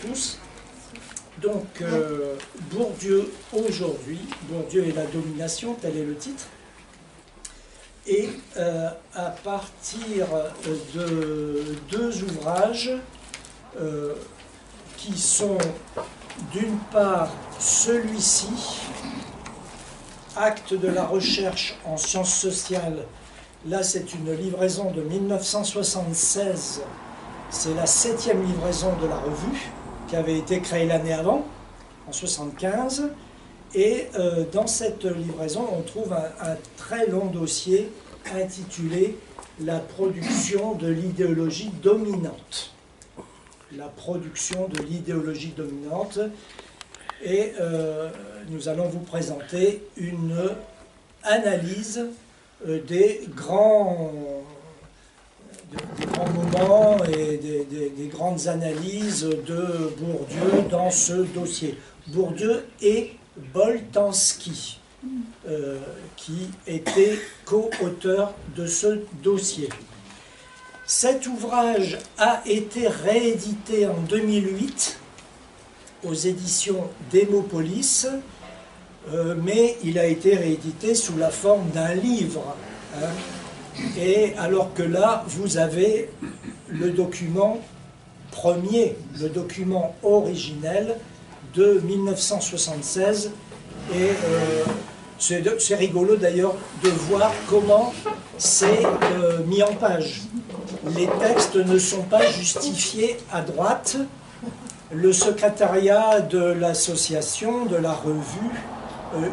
tous. Donc, Bourdieu aujourd'hui, Bourdieu et la domination, tel est le titre. Et à partir de deux ouvrages qui sont d'une part celui-ci, Actes de la recherche en sciences sociales. Là, c'est une livraison de 1976. C'est la 7e livraison de la revue, qui avait été créée l'année avant, en 1975. Et dans cette livraison, on trouve un très long dossier intitulé « La production de l'idéologie dominante ». La production de l'idéologie dominante. Et nous allons vous présenter une analyse des grands moments et des grandes analyses de Bourdieu dans ce dossier. Bourdieu et Boltanski, qui étaient co-auteurs de ce dossier. Cet ouvrage a été réédité en 2008 aux éditions Démopolis, mais il a été réédité sous la forme d'un livre. Et alors que là, vous avez le document premier, le document originel de 1976. Et c'est rigolo d'ailleurs de voir comment c'est mis en page. Les textes ne sont pas justifiés à droite. Le secrétariat de l'association, de la revue,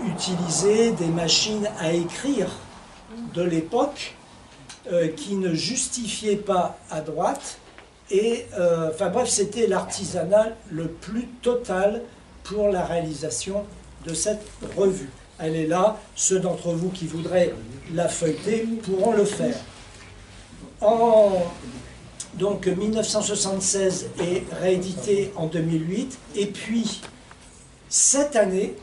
utilisait des machines à écrire de l'époque qui ne justifiaient pas à droite. Et, enfin bref, c'était l'artisanat le plus total pour la réalisation de cette revue. Elle est là, ceux d'entre vous qui voudraient la feuilleter pourront le faire. Donc 1976 est réédité en 2008, et puis cette année,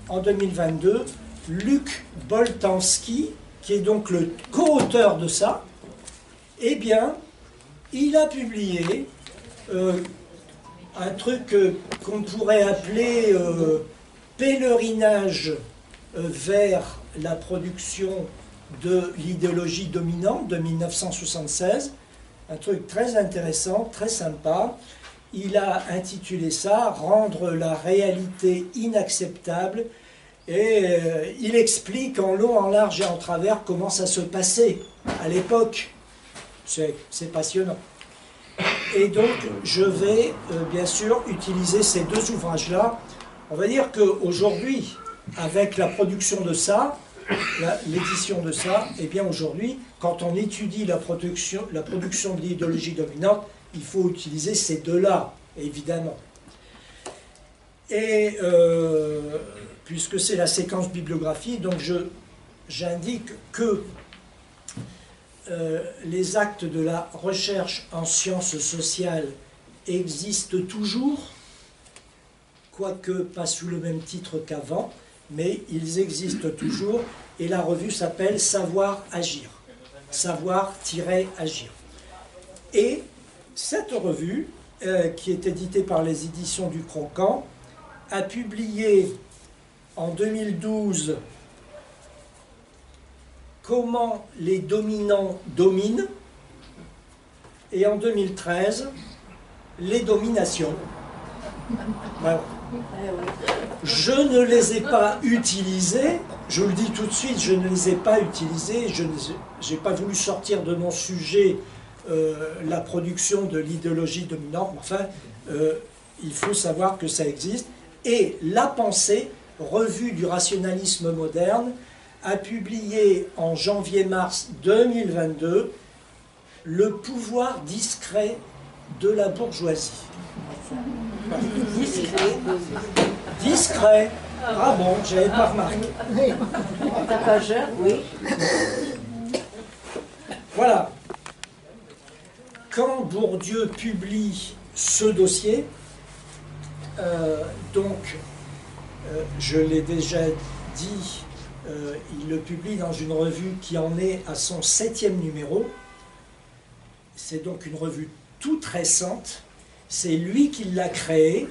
en 2022, Luc Boltanski, qui est donc le co-auteur de ça, eh bien, il a publié un truc qu'on pourrait appeler pèlerinage vers la production de l'idéologie dominante de 1976, un truc très intéressant, très sympa. Il a intitulé ça « Rendre la réalité inacceptable » et il explique en long, en large et en travers comment ça se passait à l'époque. C'est passionnant. Et donc, je vais bien sûr utiliser ces deux ouvrages-là. On va dire qu'aujourd'hui, avec la production de ça, l'édition de ça, et bien aujourd'hui, quand on étudie la production de l'idéologie dominante, il faut utiliser ces deux-là, évidemment. Et puisque c'est la séquence bibliographie, donc j'indique que les actes de la recherche en sciences sociales existent toujours, quoique pas sous le même titre qu'avant, mais ils existent toujours, et la revue s'appelle Savoir Agir. Savoir-agir. Et cette revue, qui est éditée par les éditions du Croquant, a publié en 2012 Comment les dominants dominent, et en 2013 Les dominations. Voilà. Je ne les ai pas utilisés, je vous le dis tout de suite, je ne les ai pas utilisés, je n'ai pas voulu sortir de mon sujet la production de l'idéologie dominante, enfin, il faut savoir que ça existe. Et La Pensée, revue du rationalisme moderne, a publié en janvier-mars 2022 Le pouvoir discret de la bourgeoisie. Discret. Ah bon, j'avais pas remarqué. Tapageur, oui. Voilà. Quand Bourdieu publie ce dossier, je l'ai déjà dit, il le publie dans une revue qui en est à son 7e numéro. C'est donc une revue toute récente. C'est lui qui l'a créé.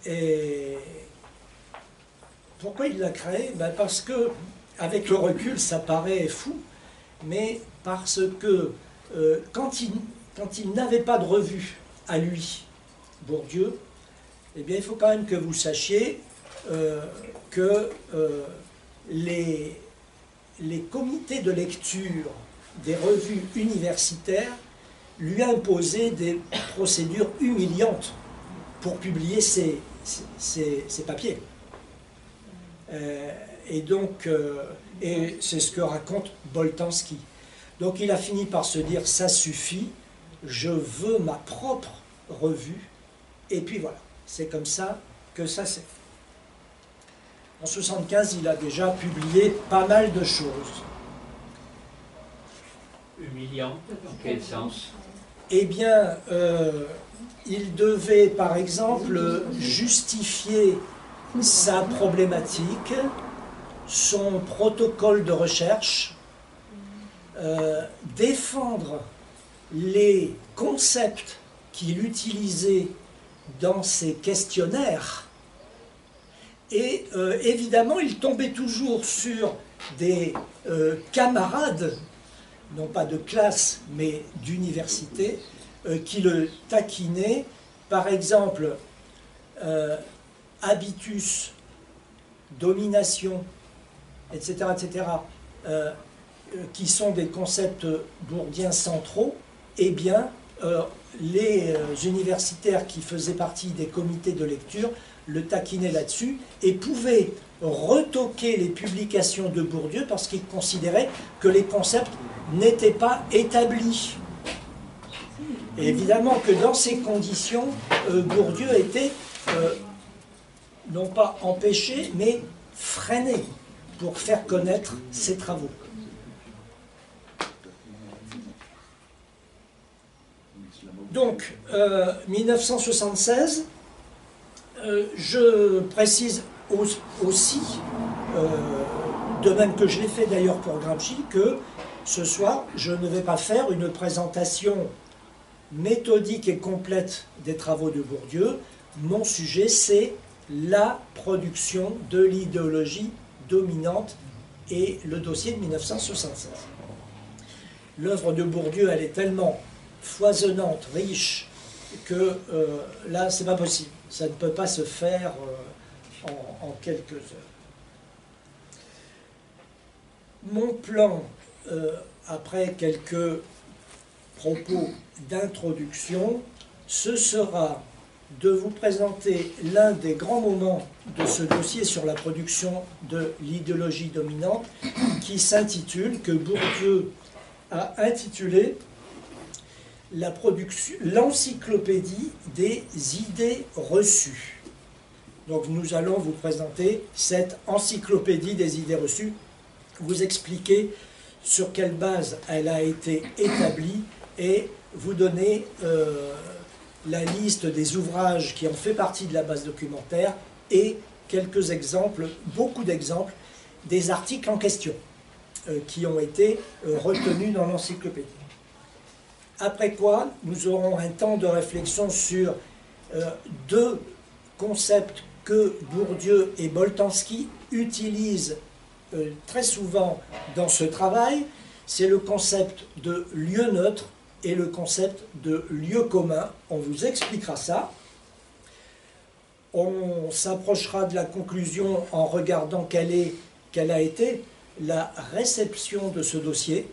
Et pourquoi il l'a créé? Ben parce que, avec le recul, ça paraît fou, mais parce que quand il n'avait pas de revue à lui, Bourdieu, eh bien, il faut quand même que vous sachiez que les comités de lecture des revues universitaires lui imposaient des procédures humiliantes pour publier ses papiers. Et donc, et c'est ce que raconte Boltanski. Donc il a fini par se dire, ça suffit, je veux ma propre revue, et puis voilà, c'est comme ça que ça s'est fait. En 1975, il a déjà publié pas mal de choses. Humiliant, dans quel sens? Eh bien, il devait, par exemple, justifier sa problématique, son protocole de recherche, défendre les concepts qu'il utilisait dans ses questionnaires. Et évidemment, il tombait toujours sur des camarades, non pas de classe, mais d'université, qui le taquinaient. Par exemple, habitus, domination, etc., qui sont des concepts bourdiens centraux, eh bien, les universitaires qui faisaient partie des comités de lecture le taquinaient là-dessus et pouvaient retoquer les publications de Bourdieu parce qu'ils considéraient que les concepts n'étaient pas établis. Et évidemment que dans ces conditions, Bourdieu était non pas empêché, mais freiné pour faire connaître ses travaux. Donc, 1976, je précise aussi, de même que je l'ai fait d'ailleurs pour Gramsci, que ce soir, je ne vais pas faire une présentation méthodique et complète des travaux de Bourdieu. Mon sujet, c'est la production de l'idéologie dominante et le dossier de 1976. L'œuvre de Bourdieu, elle est tellement foisonnante, riche, que là, c'est pas possible. Ça ne peut pas se faire en quelques heures. Mon plan, après quelques propos d'introduction, ce sera de vous présenter l'un des grands moments de ce dossier sur la production de l'idéologie dominante, qui s'intitule, que Bourdieu a intitulé l'encyclopédie des idées reçues. Donc nous allons vous présenter cette encyclopédie des idées reçues, vous expliquer sur quelle base elle a été établie et vous donner la liste des ouvrages qui ont fait partie de la base documentaire et quelques exemples, beaucoup d'exemples, des articles en question qui ont été retenus dans l'encyclopédie. Après quoi, nous aurons un temps de réflexion sur deux concepts que Bourdieu et Boltanski utilisent très souvent dans ce travail. C'est le concept de lieu neutre et le concept de lieu commun. On vous expliquera ça. On s'approchera de la conclusion en regardant quelle a été la réception de ce dossier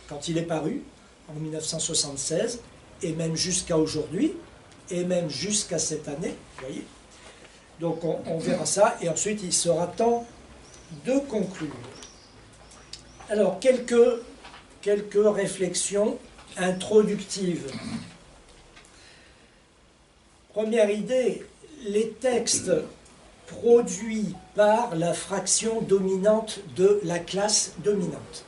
quand il est paru, en 1976, et même jusqu'à aujourd'hui, et même jusqu'à cette année, vous voyez. Donc on verra ça, et ensuite il sera temps de conclure. Alors, quelques réflexions introductives. Première idée, les textes produits par la fraction dominante de la classe dominante.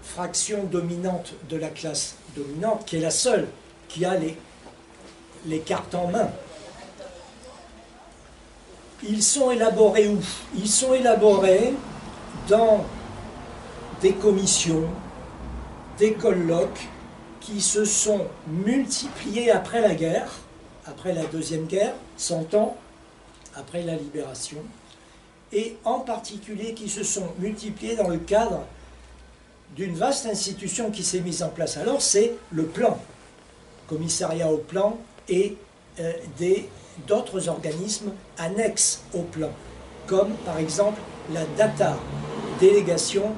Fraction dominante de la classe dominante, qui est la seule qui a les cartes en main. Ils sont élaborés où? Ils sont élaborés dans des commissions, des colloques, qui se sont multipliés après la guerre, après la Deuxième Guerre, 100 ans après la Libération, et en particulier qui se sont multipliés dans le cadre d'une vaste institution qui s'est mise en place. Alors c'est le plan, commissariat au plan et d'autres organismes annexes au plan, comme par exemple la DATAR, délégation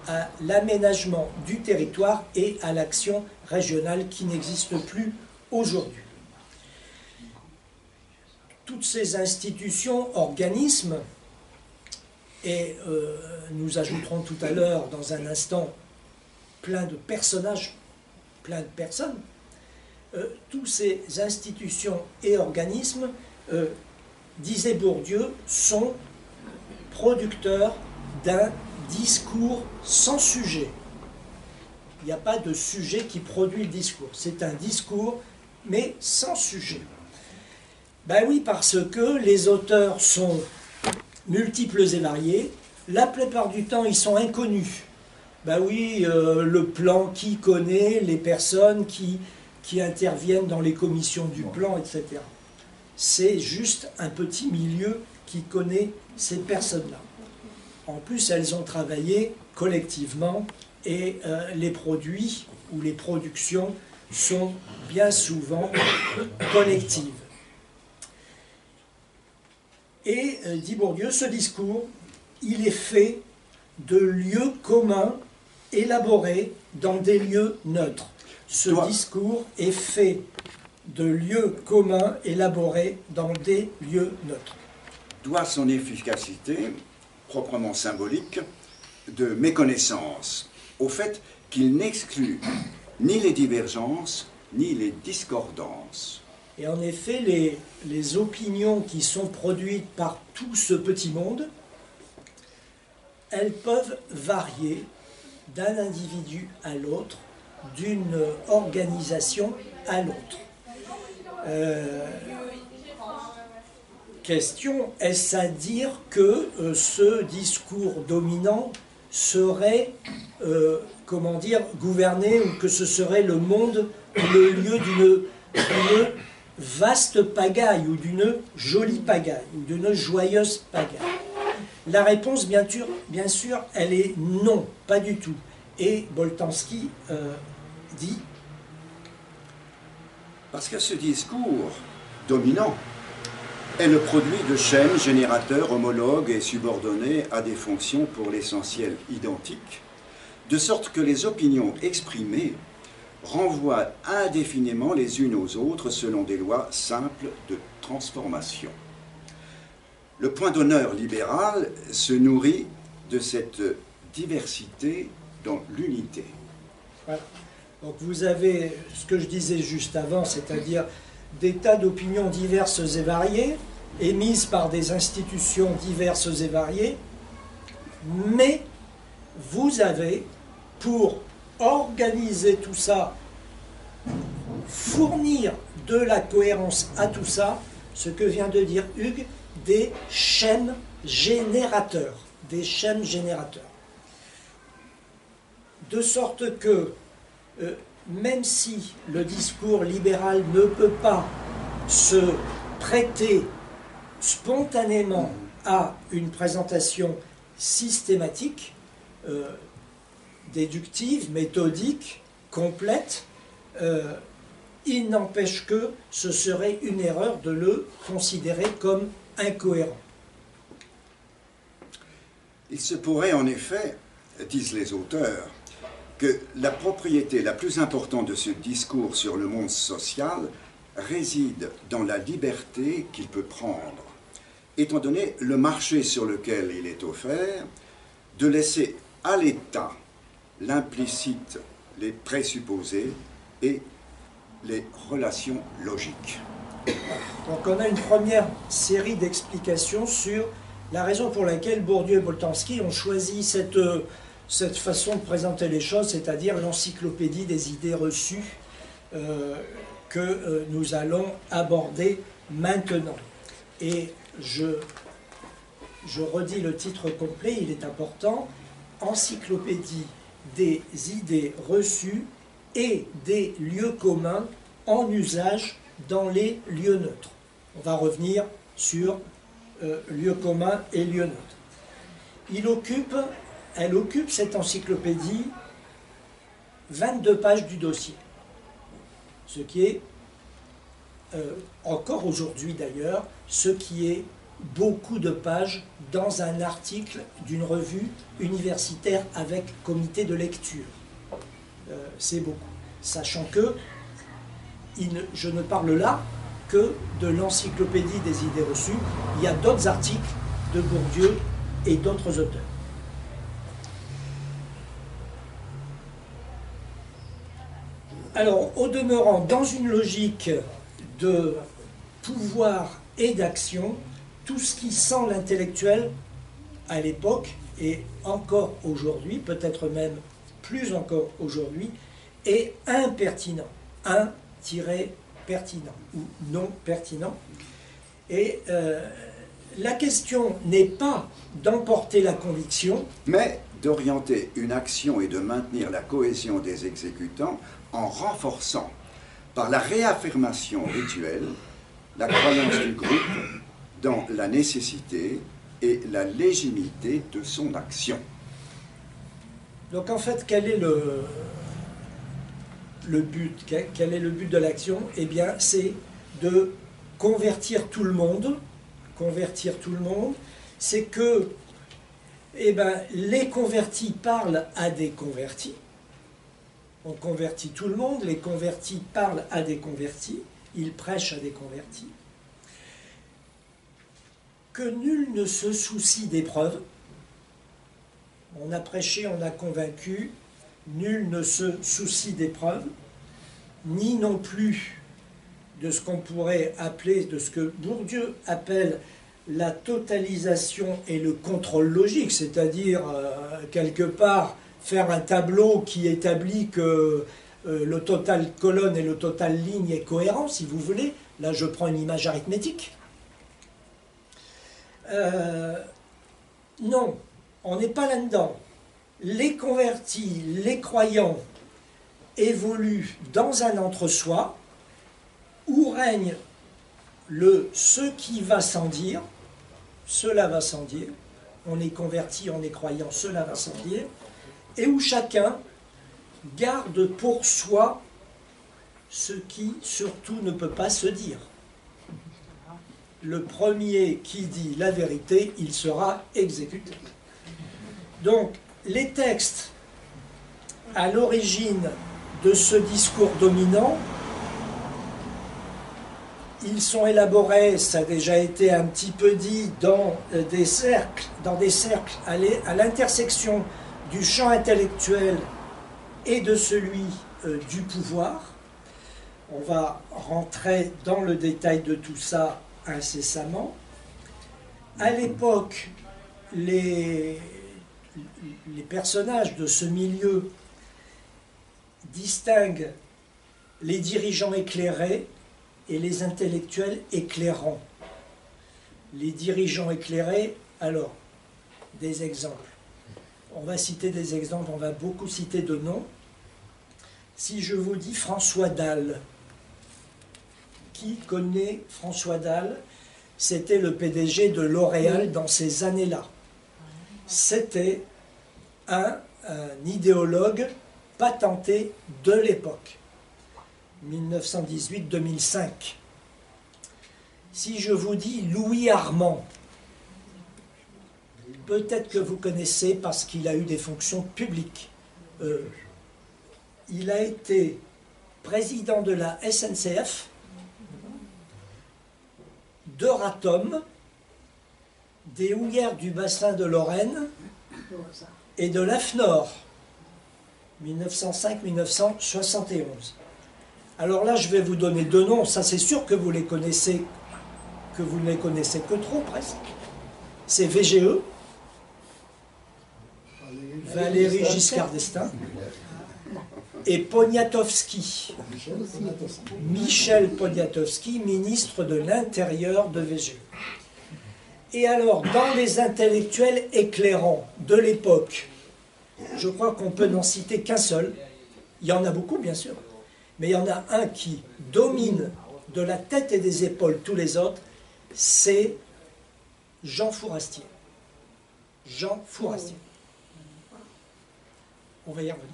à l'aménagement du territoire et à l'action régionale qui n'existe plus aujourd'hui. Toutes ces institutions, organismes, et nous ajouterons tout à l'heure, dans un instant, plein de personnages, plein de personnes, toutes ces institutions et organismes, disait Bourdieu, sont producteurs d'un discours sans sujet. Il n'y a pas de sujet qui produit le discours. C'est un discours, mais sans sujet. Ben oui, parce que les auteurs sont multiples et variés. La plupart du temps, ils sont inconnus. Ben oui, le plan, qui connaît les personnes qui interviennent dans les commissions du plan, etc. C'est juste un petit milieu qui connaît ces personnes-là. En plus, elles ont travaillé collectivement et les produits ou les productions sont bien souvent collectives. Et, dit Bourdieu, ce discours, il est fait de lieux communs élaborés dans des lieux neutres. Ce discours est fait de lieux communs élaborés dans des lieux neutres. Doit son efficacité, proprement symbolique, de méconnaissance au fait qu'il n'exclut ni les divergences ni les discordances. Et en effet, les opinions qui sont produites par tout ce petit monde, elles peuvent varier d'un individu à l'autre, d'une organisation à l'autre. Question, est-ce à dire que ce discours dominant serait, comment dire, gouverné, ou que ce serait le monde, le lieu d'une vaste pagaille, ou d'une jolie pagaille, ou d'une joyeuse pagaille? La réponse, bien sûr, elle est non, pas du tout. Et Boltanski dit... Parce que ce discours dominant est le produit de chaînes, générateurs, homologues et subordonnés à des fonctions pour l'essentiel identiques, de sorte que les opinions exprimées renvoient indéfiniment les unes aux autres selon des lois simples de transformation. Le point d'honneur libéral se nourrit de cette diversité dans l'unité. Voilà. Donc vous avez ce que je disais juste avant, c'est-à-dire des tas d'opinions diverses et variées, émises par des institutions diverses et variées, mais vous avez, pour organiser tout ça, fournir de la cohérence à tout ça, ce que vient de dire Hugues, des schèmes générateurs. Des schèmes générateurs. De sorte que, même si le discours libéral ne peut pas se prêter spontanément à une présentation systématique, déductive, méthodique, complète, il n'empêche que ce serait une erreur de le considérer comme incohérent. Il se pourrait en effet, disent les auteurs, que la propriété la plus importante de ce discours sur le monde social réside dans la liberté qu'il peut prendre, étant donné le marché sur lequel il est offert, de laisser à l'État l'implicite, les présupposés et les relations logiques. Donc on a une première série d'explications sur la raison pour laquelle Bourdieu et Boltanski ont choisi cette façon de présenter les choses, c'est-à-dire l'encyclopédie des idées reçues que nous allons aborder maintenant. Et je redis le titre complet, il est important, Encyclopédie des idées reçues et des lieux communs en usage dans les lieux neutres. On va revenir sur lieux communs et lieux neutres. Elle occupe cette encyclopédie 22 pages du dossier, ce qui est, encore aujourd'hui d'ailleurs, ce qui est beaucoup de pages dans un article d'une revue universitaire avec comité de lecture. C'est beaucoup. Sachant que je ne parle là que de l'encyclopédie des idées reçues. Il y a d'autres articles de Bourdieu et d'autres auteurs. Alors, au demeurant, dans une logique de pouvoir et d'action, tout ce qui sent l'intellectuel à l'époque, et encore aujourd'hui, peut-être même plus encore aujourd'hui, est impertinent, pertinent ou non pertinent. Et la question n'est pas d'emporter la conviction, mais d'orienter une action et de maintenir la cohésion des exécutants en renforçant, par la réaffirmation rituelle, la croyance du groupe dans la nécessité et la légitimité de son action. Donc en fait, quel est le but? Quel est le but de l'action? Eh bien, c'est de convertir tout le monde. Convertir tout le monde, c'est que les convertis parlent à des convertis. On convertit tout le monde, les convertis parlent à des convertis, ils prêchent à des convertis. Que nul ne se soucie des preuves. On a prêché, on a convaincu, nul ne se soucie des preuves, ni non plus de ce qu'on pourrait appeler, de ce que Bourdieu appelle la totalisation et le contrôle logique, c'est-à-dire quelque part faire un tableau qui établit que le total colonne et le total ligne est cohérent, si vous voulez. Là, je prends une image arithmétique. Non, on n'est pas là-dedans. Les convertis, les croyants évoluent dans un entre-soi où règne le « ce qui va sans dire », cela va sans dire, on est converti, on est croyant, cela va sans dire, et où chacun garde pour soi ce qui surtout ne peut pas se dire. Le premier qui dit la vérité, il sera exécuté. Donc, les textes à l'origine de ce discours dominant, ils sont élaborés, ça a déjà été un petit peu dit, dans des cercles à l'intersection du champ intellectuel et de celui du pouvoir. On va rentrer dans le détail de tout ça incessamment. À l'époque, les personnages de ce milieu distinguent les dirigeants éclairés et les intellectuels éclairants. Les dirigeants éclairés, alors, des exemples. On va citer des exemples, on va beaucoup citer de noms. Si je vous dis François Dalle, qui connaît François Dalle? C'était le PDG de L'Oréal dans ces années-là. C'était un idéologue patenté de l'époque, 1918-2005. Si je vous dis Louis Armand, peut-être que vous connaissez parce qu'il a eu des fonctions publiques. Il a été président de la SNCF, d'Euratom, des houillères du bassin de Lorraine et de l'AFNOR, 1905-1971. Alors là, je vais vous donner deux noms, ça c'est sûr que vous les connaissez, que vous ne les connaissez que trop presque. C'est VGE, Valéry Giscard d'Estaing, et Poniatowski, Michel Poniatowski, ministre de l'Intérieur de VGE. Et alors, dans les intellectuels éclairants de l'époque, je crois qu'on peut n'en citer qu'un seul, Il y en a beaucoup, bien sûr, mais il y en a un qui domine de la tête et des épaules tous les autres, c'est Jean Fourastier. Jean Fourastier. On va y revenir.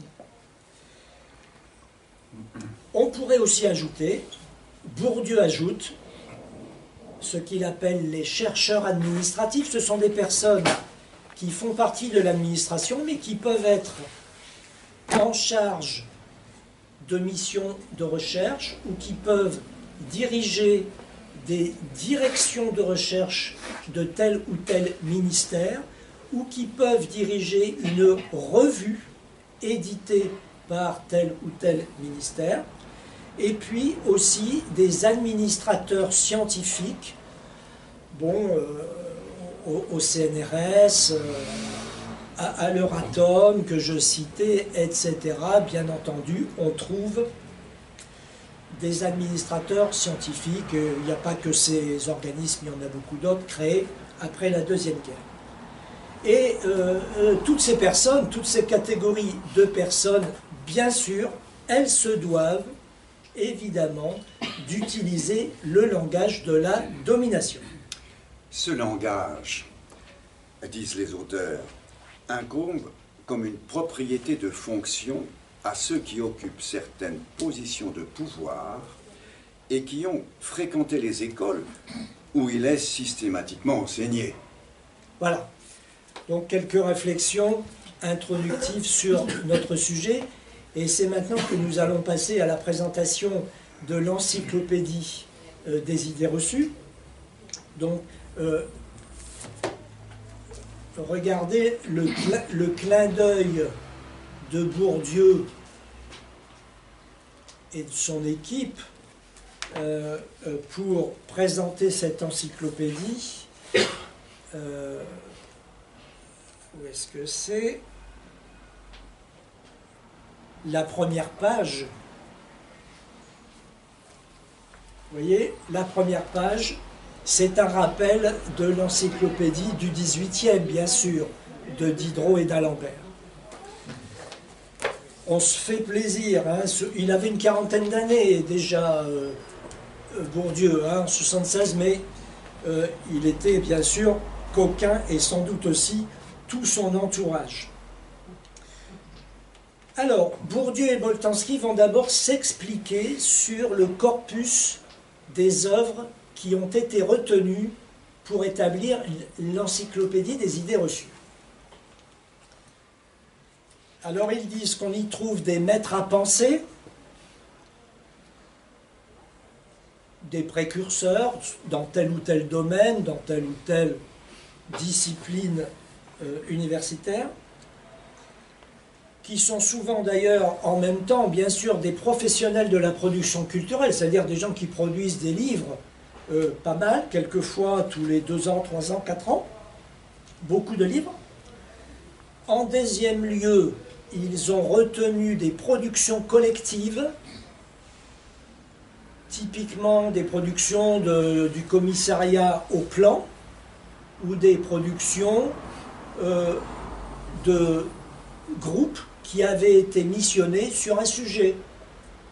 On pourrait aussi ajouter, Bourdieu ajoute, ce qu'il appelle les chercheurs administratifs. Ce sont des personnes qui font partie de l'administration, mais qui peuvent être en charge de missions de recherche ou qui peuvent diriger des directions de recherche de tel ou tel ministère ou qui peuvent diriger une revue éditée par tel ou tel ministère, et puis aussi des administrateurs scientifiques, au CNRS, à l'Euratom que je citais, etc. Bien entendu, on trouve des administrateurs scientifiques. Il n'y a pas que ces organismes, il y en a beaucoup d'autres créés après la Deuxième Guerre. Et toutes ces personnes, toutes ces catégories de personnes, bien sûr, elles se doivent évidemment d'utiliser le langage de la domination. Ce langage, disent les auteurs, incombe comme une propriété de fonction à ceux qui occupent certaines positions de pouvoir et qui ont fréquenté les écoles où il est systématiquement enseigné. Voilà. Donc quelques réflexions introductives sur notre sujet. Et c'est maintenant que nous allons passer à la présentation de l'encyclopédie des idées reçues. Donc, regardez le clin d'œil de Bourdieu et de son équipe pour présenter cette encyclopédie. Où est-ce que c'est ? La première page. Vous voyez, la première page, c'est un rappel de l'encyclopédie du XVIIIe, bien sûr, de Diderot et d'Alembert. On se fait plaisir, hein. Il avait une quarantaine d'années déjà, Bourdieu, hein, en 76, mais il était bien sûr coquin et sans doute aussi tout son entourage. Alors, Bourdieu et Boltanski vont d'abord s'expliquer sur le corpus des œuvres qui ont été retenues pour établir l'encyclopédie des idées reçues. Alors, ils disent qu'on y trouve des maîtres à penser, des précurseurs dans tel ou tel domaine, dans telle ou telle discipline universitaire, qui sont souvent d'ailleurs en même temps, bien sûr, des professionnels de la production culturelle, c'est-à-dire des gens qui produisent des livres, pas mal, quelquefois tous les 2 ans, 3 ans, 4 ans, beaucoup de livres. En deuxième lieu, ils ont retenu des productions collectives, typiquement des productions du commissariat au plan, ou des productions de groupes qui avaient été missionnés sur un sujet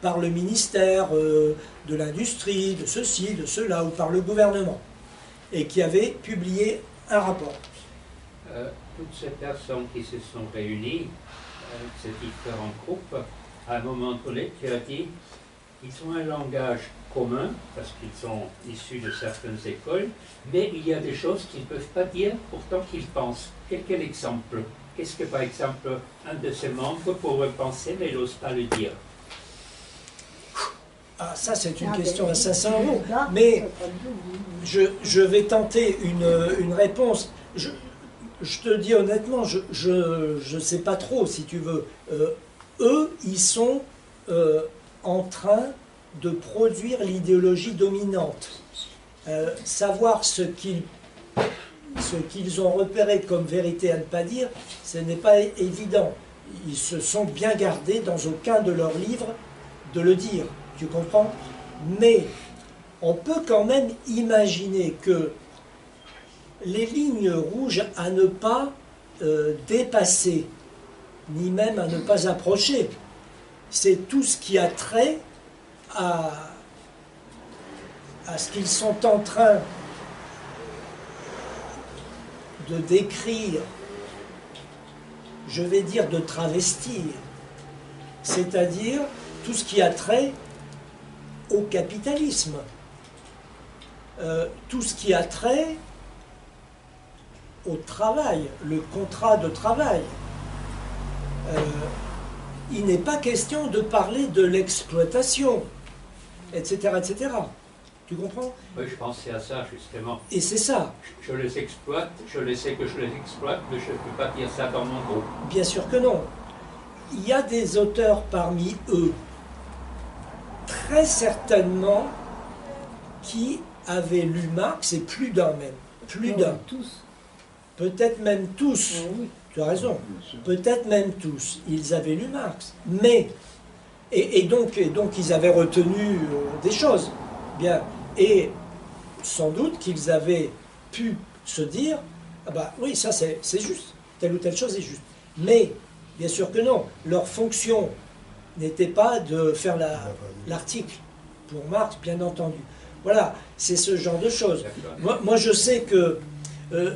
par le ministère de l'Industrie, de ceci, de cela, ou par le gouvernement, et qui avaient publié un rapport. Toutes ces personnes qui se sont réunies avec ces différents groupes, à un moment donné, tu as dit, ils ont un langage commun, parce qu'ils sont issus de certaines écoles, mais il y a des choses qu'ils ne peuvent pas dire, pourtant qu'ils pensent. Quel exemple? Qu'est-ce que, par exemple, un de ses membres pourrait penser, mais n'ose pas le dire? Ah, ça, c'est une question à 500 €. Mais je vais tenter une réponse. Je te dis honnêtement, je ne sais pas trop, si tu veux. Eux, ils sont en train de produire l'idéologie dominante. Savoir ce qu'ils ont repéré comme vérité à ne pas dire, ce n'est pas évident. Ils se sont bien gardés dans aucun de leurs livres de le dire, tu comprends? Mais on peut quand même imaginer que les lignes rouges à ne pas dépasser, ni même à ne pas approcher, c'est tout ce qui a trait à ce qu'ils sont en train de décrire, je vais dire de travestir, c'est-à-dire tout ce qui a trait au capitalisme, tout ce qui a trait au travail, le contrat de travail. Il n'est pas question de parler de l'exploitation, etc., etc. Tu comprends? Oui, je pensais à ça, justement. Et c'est ça. Je les exploite, je sais que je les exploite, mais je ne peux pas dire ça dans mon groupe. Bien sûr que non. Il y a des auteurs parmi eux, très certainement, qui avaient lu Marx, et plus d'un même. Plus d'un. Tous. Peut-être même tous. Oui. Tu as raison. Peut-être même tous. Ils avaient lu Marx. Mais, et donc ils avaient retenu des choses. Bien. Et sans doute qu'ils avaient pu se dire, ah bah oui, ça c'est juste. Telle ou telle chose est juste. Mais, bien sûr que non. Leur fonction n'était pas de faire l'article pour Marx, bien entendu. Voilà, c'est ce genre de choses. Moi je sais que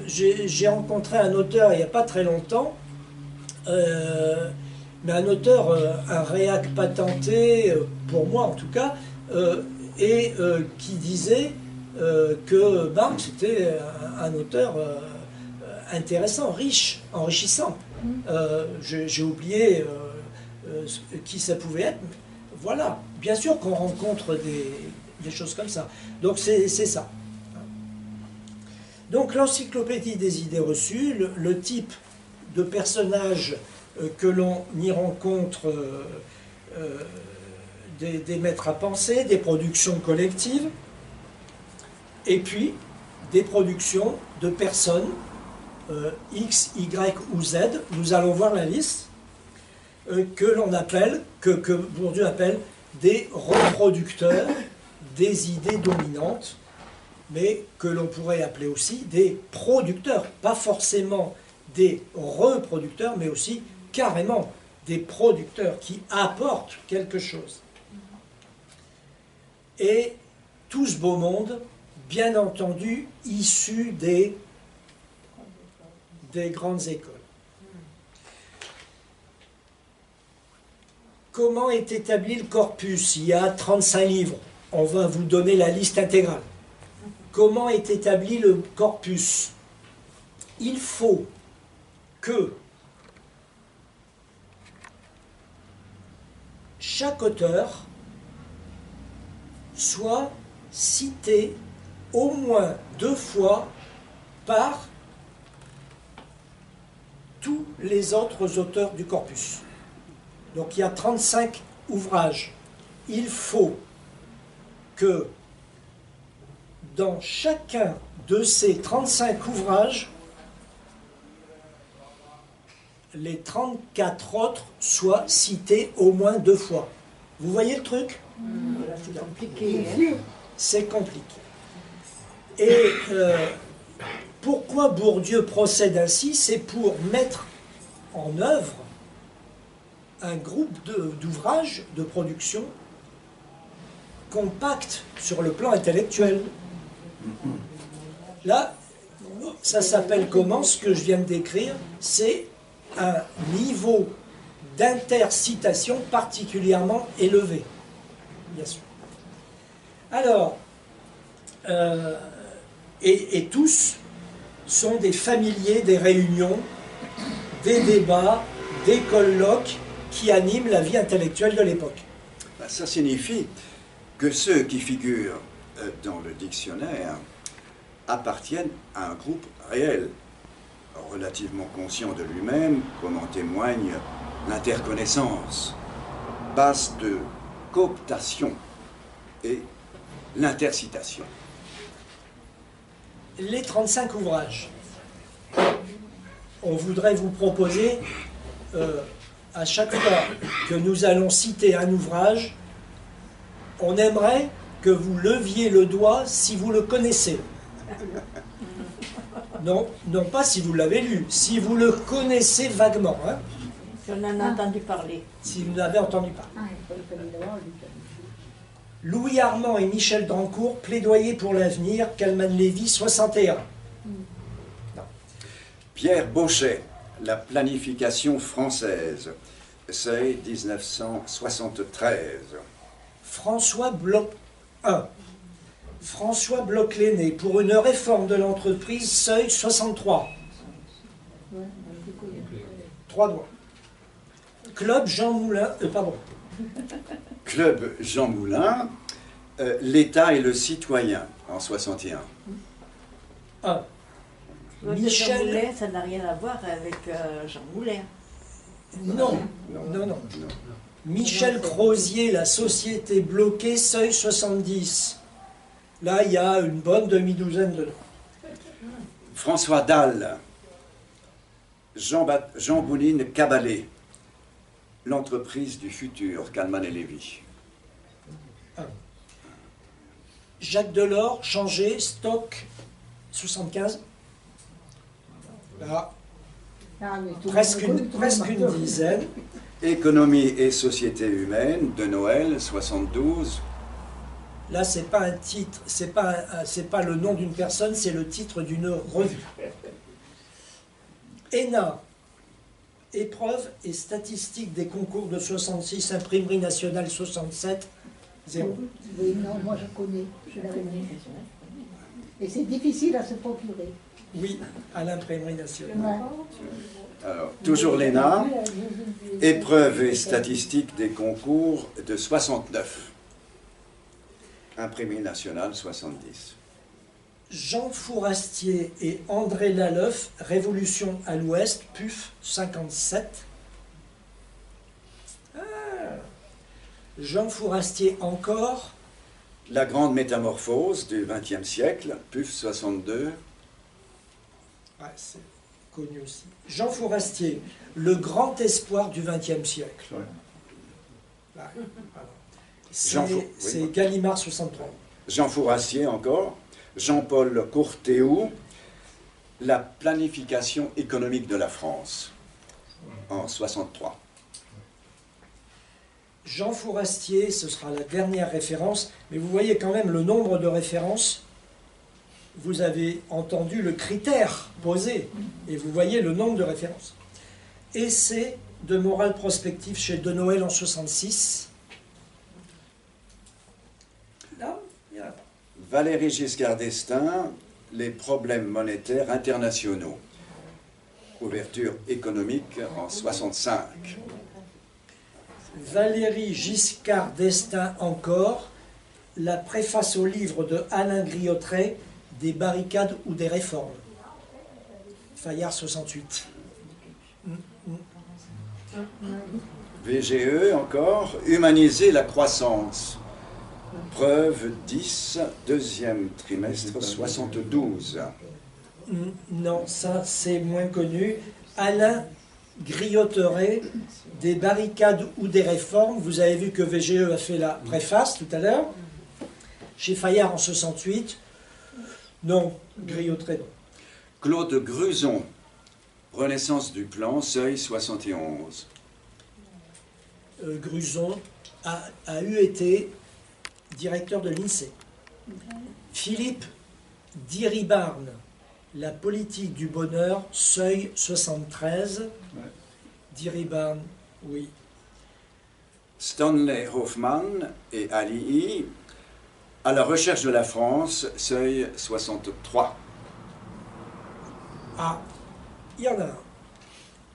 j'ai rencontré un auteur il n'y a pas très longtemps, mais un auteur, un réac patenté, pour moi en tout cas, et qui disait que Marx était un auteur intéressant, riche, enrichissant. J'ai oublié qui ça pouvait être. Voilà, bien sûr qu'on rencontre des choses comme ça. Donc c'est ça. Donc l'encyclopédie des idées reçues, le type de personnage que l'on y rencontre, des maîtres à penser, des productions collectives, et puis des productions de personnes, X, Y ou Z, nous allons voir la liste, que l'on appelle, que Bourdieu appelle des reproducteurs des idées dominantes, mais que l'on pourrait appeler aussi des producteurs, pas forcément des reproducteurs, mais aussi carrément des producteurs qui apportent quelque chose. Et tout ce beau monde, bien entendu, issu des grandes écoles. Comment est établi le corpus? Il y a 35 livres. On va vous donner la liste intégrale. Comment est établi le corpus? Il faut que chaque auteur soit cité au moins 2 fois par tous les autres auteurs du corpus. Donc il y a 35 ouvrages. Il faut que dans chacun de ces 35 ouvrages, les 34 autres soient cités au moins 2 fois. Vous voyez le truc? C'est compliqué. C'est compliqué. Et pourquoi Bourdieu procède ainsi? C'est pour mettre en œuvre un groupe d'ouvrages de production compact sur le plan intellectuel. Là, ça s'appelle comment? Ce que je viens de décrire, c'est un niveau d'intercitation particulièrement élevé, bien sûr. Alors, et tous sont des familiers des réunions, des débats, des colloques qui animent la vie intellectuelle de l'époque. Ça signifie que ceux qui figurent dans le dictionnaire appartiennent à un groupe réel, relativement conscient de lui-même, comme en témoigne l'interconnaissance, base de cooptation et l'intercitation. Les 35 ouvrages, on voudrait vous proposer, à chaque fois que nous allons citer un ouvrage, on aimerait que vous leviez le doigt si vous le connaissez. Non, non pas si vous l'avez lu, si vous le connaissez vaguement. Hein. J'en ai entendu parler. Si vous en avez entendu parler. Ah, Louis Armand et Michel Drancourt, plaidoyer pour l'avenir, Calman Lévy, 61. Pierre Bauchet, la planification française, seuil 1973. François Bloch 1. François Bloch-Léné, pour une réforme de l'entreprise, seuil 63. 3 doigts. Club Jean Moulin, pardon. Club Jean Moulin, l'État et le citoyen, en 61. 1. Jean Michel... Moulin, ça n'a rien à voir avec Jean Moulin. Non, non, non. Michel Crozier, la société bloquée, seuil 70. Là, il y a une bonne demi-douzaine dedans. François Dalle, Jean Bouline Cabalé, l'entreprise du futur, Calman et Lévy. Jacques Delors, changé, stock, 75. Là, presque une dizaine. Économie et société humaine, de Noël, 72. Là, c'est pas un titre, c'est pas le nom d'une personne, c'est le titre d'une revue. ENA, épreuves et statistiques des concours de 66, imprimerie nationale 67, 0. Oui, non, moi je connais, je la connais. Et c'est difficile à se procurer. Oui, à l'imprimerie nationale. Ouais. Alors, toujours l'ENA, épreuves et statistiques des concours de 69. Imprimerie nationale, 70. Jean Fourastier et André Laleuf, Révolution à l'Ouest, PUF 57. Ah. Jean Fourastier encore. La grande métamorphose du XXe siècle, PUF 62. Ouais, c'est connu aussi. Jean Fourastier, le grand espoir du XXe siècle. Ouais. Voilà. C'est Gallimard 63. Jean Fourastier encore. Jean-Paul Courthéou, la planification économique de la France, en 63. Jean Fourastier, ce sera la dernière référence, mais vous voyez quand même le nombre de références. Vous avez entendu le critère posé, et vous voyez le nombre de références. Essai de morale prospective chez De Noël en 66. Là, il y en a pas. Valéry Giscard d'Estaing, les problèmes monétaires internationaux. Ouverture économique en 65. Valéry Giscard d'Estaing encore, la préface au livre de Alain Griotret, des barricades ou des réformes. Fayard 68. VGE encore, humaniser la croissance. Preuve 10, deuxième trimestre 72. Non, ça c'est moins connu. Alain Grioteret, des barricades ou des réformes. Vous avez vu que VGE a fait la préface tout à l'heure. Chez Fayard en 68. Non, Grioteret non. Claude Gruson, Renaissance du plan, seuil 71. Gruson a eu été directeur de l'INSEE. Philippe Diribarne, la politique du bonheur, seuil 73. Ouais. Diribarne, oui. Stanley Hoffman et Ali, à la recherche de la France, seuil 63. Ah, il y en a un.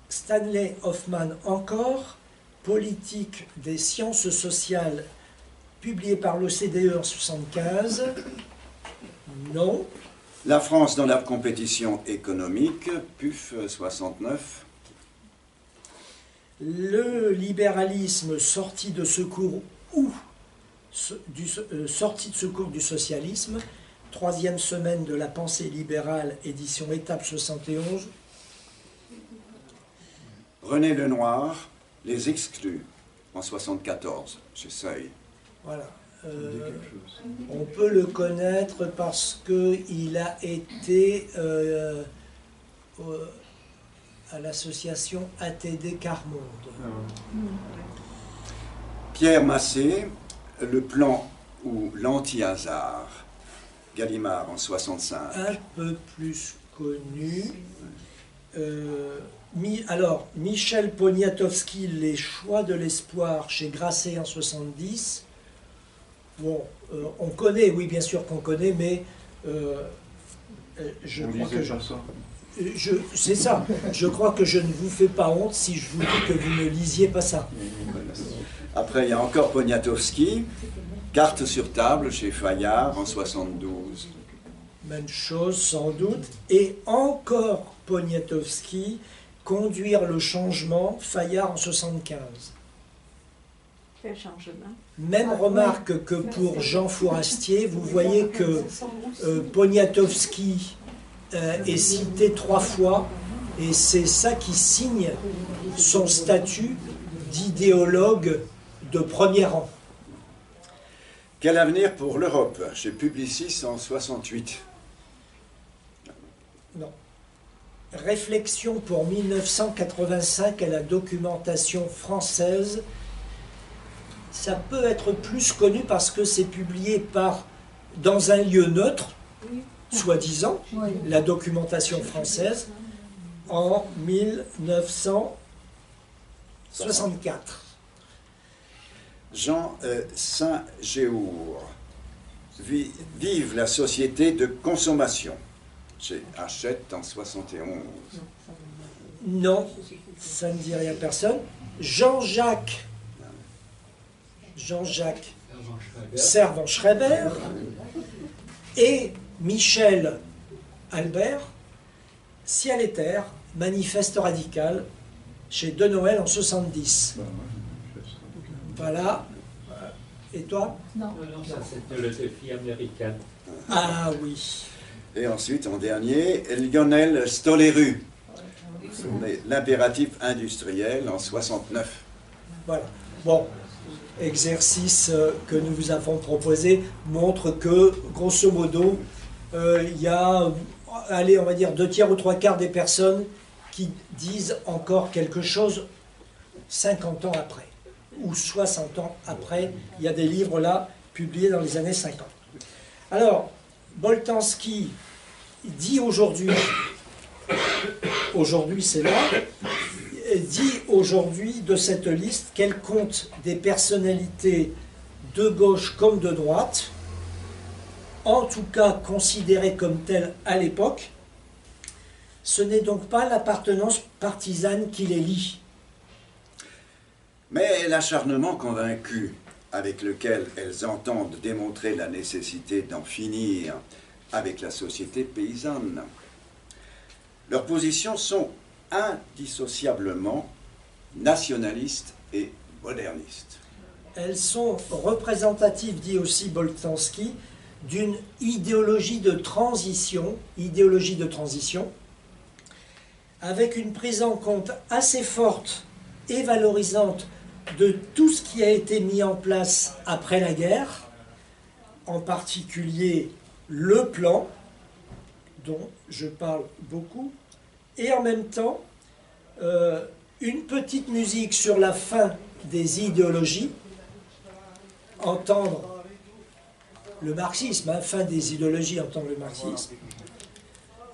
Stanley Hoffman encore, politique des sciences sociales, publié par l'OCDE en 75. Non. La France dans la compétition économique, PUF 69. Le libéralisme sorti de secours ou sorti de secours du socialisme, troisième semaine de la pensée libérale, édition étape 71. René Lenoir, les exclus, en 74, chez Seuil. Voilà. On peut le connaître parce qu'il a été à l'association ATD Carmonde. Pierre Massé, Le plan ou l'anti-hasard, Gallimard en 65. Un peu plus connu. Alors, Michel Poniatowski, Les choix de l'espoir, chez Grasset en 70. Bon, on connaît, oui, bien sûr qu'on connaît, mais je crois que c'est ça. Je crois que je ne vous fais pas honte si je vous dis que vous ne lisiez pas ça. Après, il y a encore Poniatowski, Carte sur table chez Fayard en 72. Même chose, sans doute. Et encore Poniatowski, Conduire le changement, Fayard en 75. Quel changement? Même remarque que pour Jean Fourastier, vous voyez que Poniatowski est cité 3 fois, et c'est ça qui signe son statut d'idéologue de premier rang. Quel avenir pour l'Europe, chez Publicis en 68. Non. Réflexion pour 1985 à la documentation française. Ça peut être plus connu parce que c'est publié dans un lieu neutre, soi-disant, la documentation française, en 1964. Jean Saint-Géour, Vive la société de consommation, chez Hachette en 71. Non, ça ne dit rien à personne. Jean-Jacques Servan-Schreiber et Michel Albert, Ciel et Terre, Manifeste radical, chez De Noël en 70. Voilà. Et toi? Non. Non, ça c'était le défi américain. Ah oui. Et ensuite, en dernier, Lionel Stoléru, L'impératif industriel en 69. Voilà. Bon, exercice que nous vous avons proposé montre que, grosso modo, il y a, allez, on va dire 2 tiers ou 3 quarts des personnes qui disent encore quelque chose 50 ans après, ou 60 ans après. Il y a des livres là, publiés dans les années 50. Alors, Boltanski dit aujourd'hui c'est là, dit aujourd'hui de cette liste qu'elle compte des personnalités de gauche comme de droite, en tout cas considérées comme telles à l'époque. Ce n'est donc pas l'appartenance partisane qui les lie. Mais l'acharnement convaincu avec lequel elles entendent démontrer la nécessité d'en finir avec la société paysanne. Leurs positions sont indissociablement nationalistes et modernistes. Elles sont représentatives, dit aussi Boltanski, d'une idéologie de transition, avec une prise en compte assez forte et valorisante de tout ce qui a été mis en place après la guerre, en particulier le plan, dont je parle beaucoup, et en même temps, une petite musique sur la fin des idéologies, entendre le marxisme, fin des idéologies, entendre le marxisme,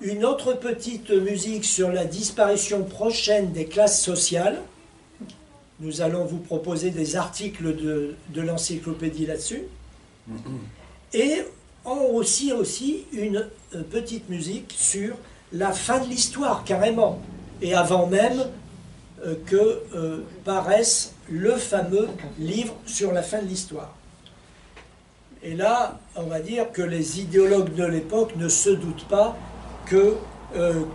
une autre petite musique sur la disparition prochaine des classes sociales. Nous allons vous proposer des articles de l'encyclopédie là-dessus. Et aussi une petite musique sur la fin de l'histoire, carrément. Et avant même que paraisse le fameux livre sur la fin de l'histoire. Et là, on va dire que les idéologues de l'époque ne se doutent pas que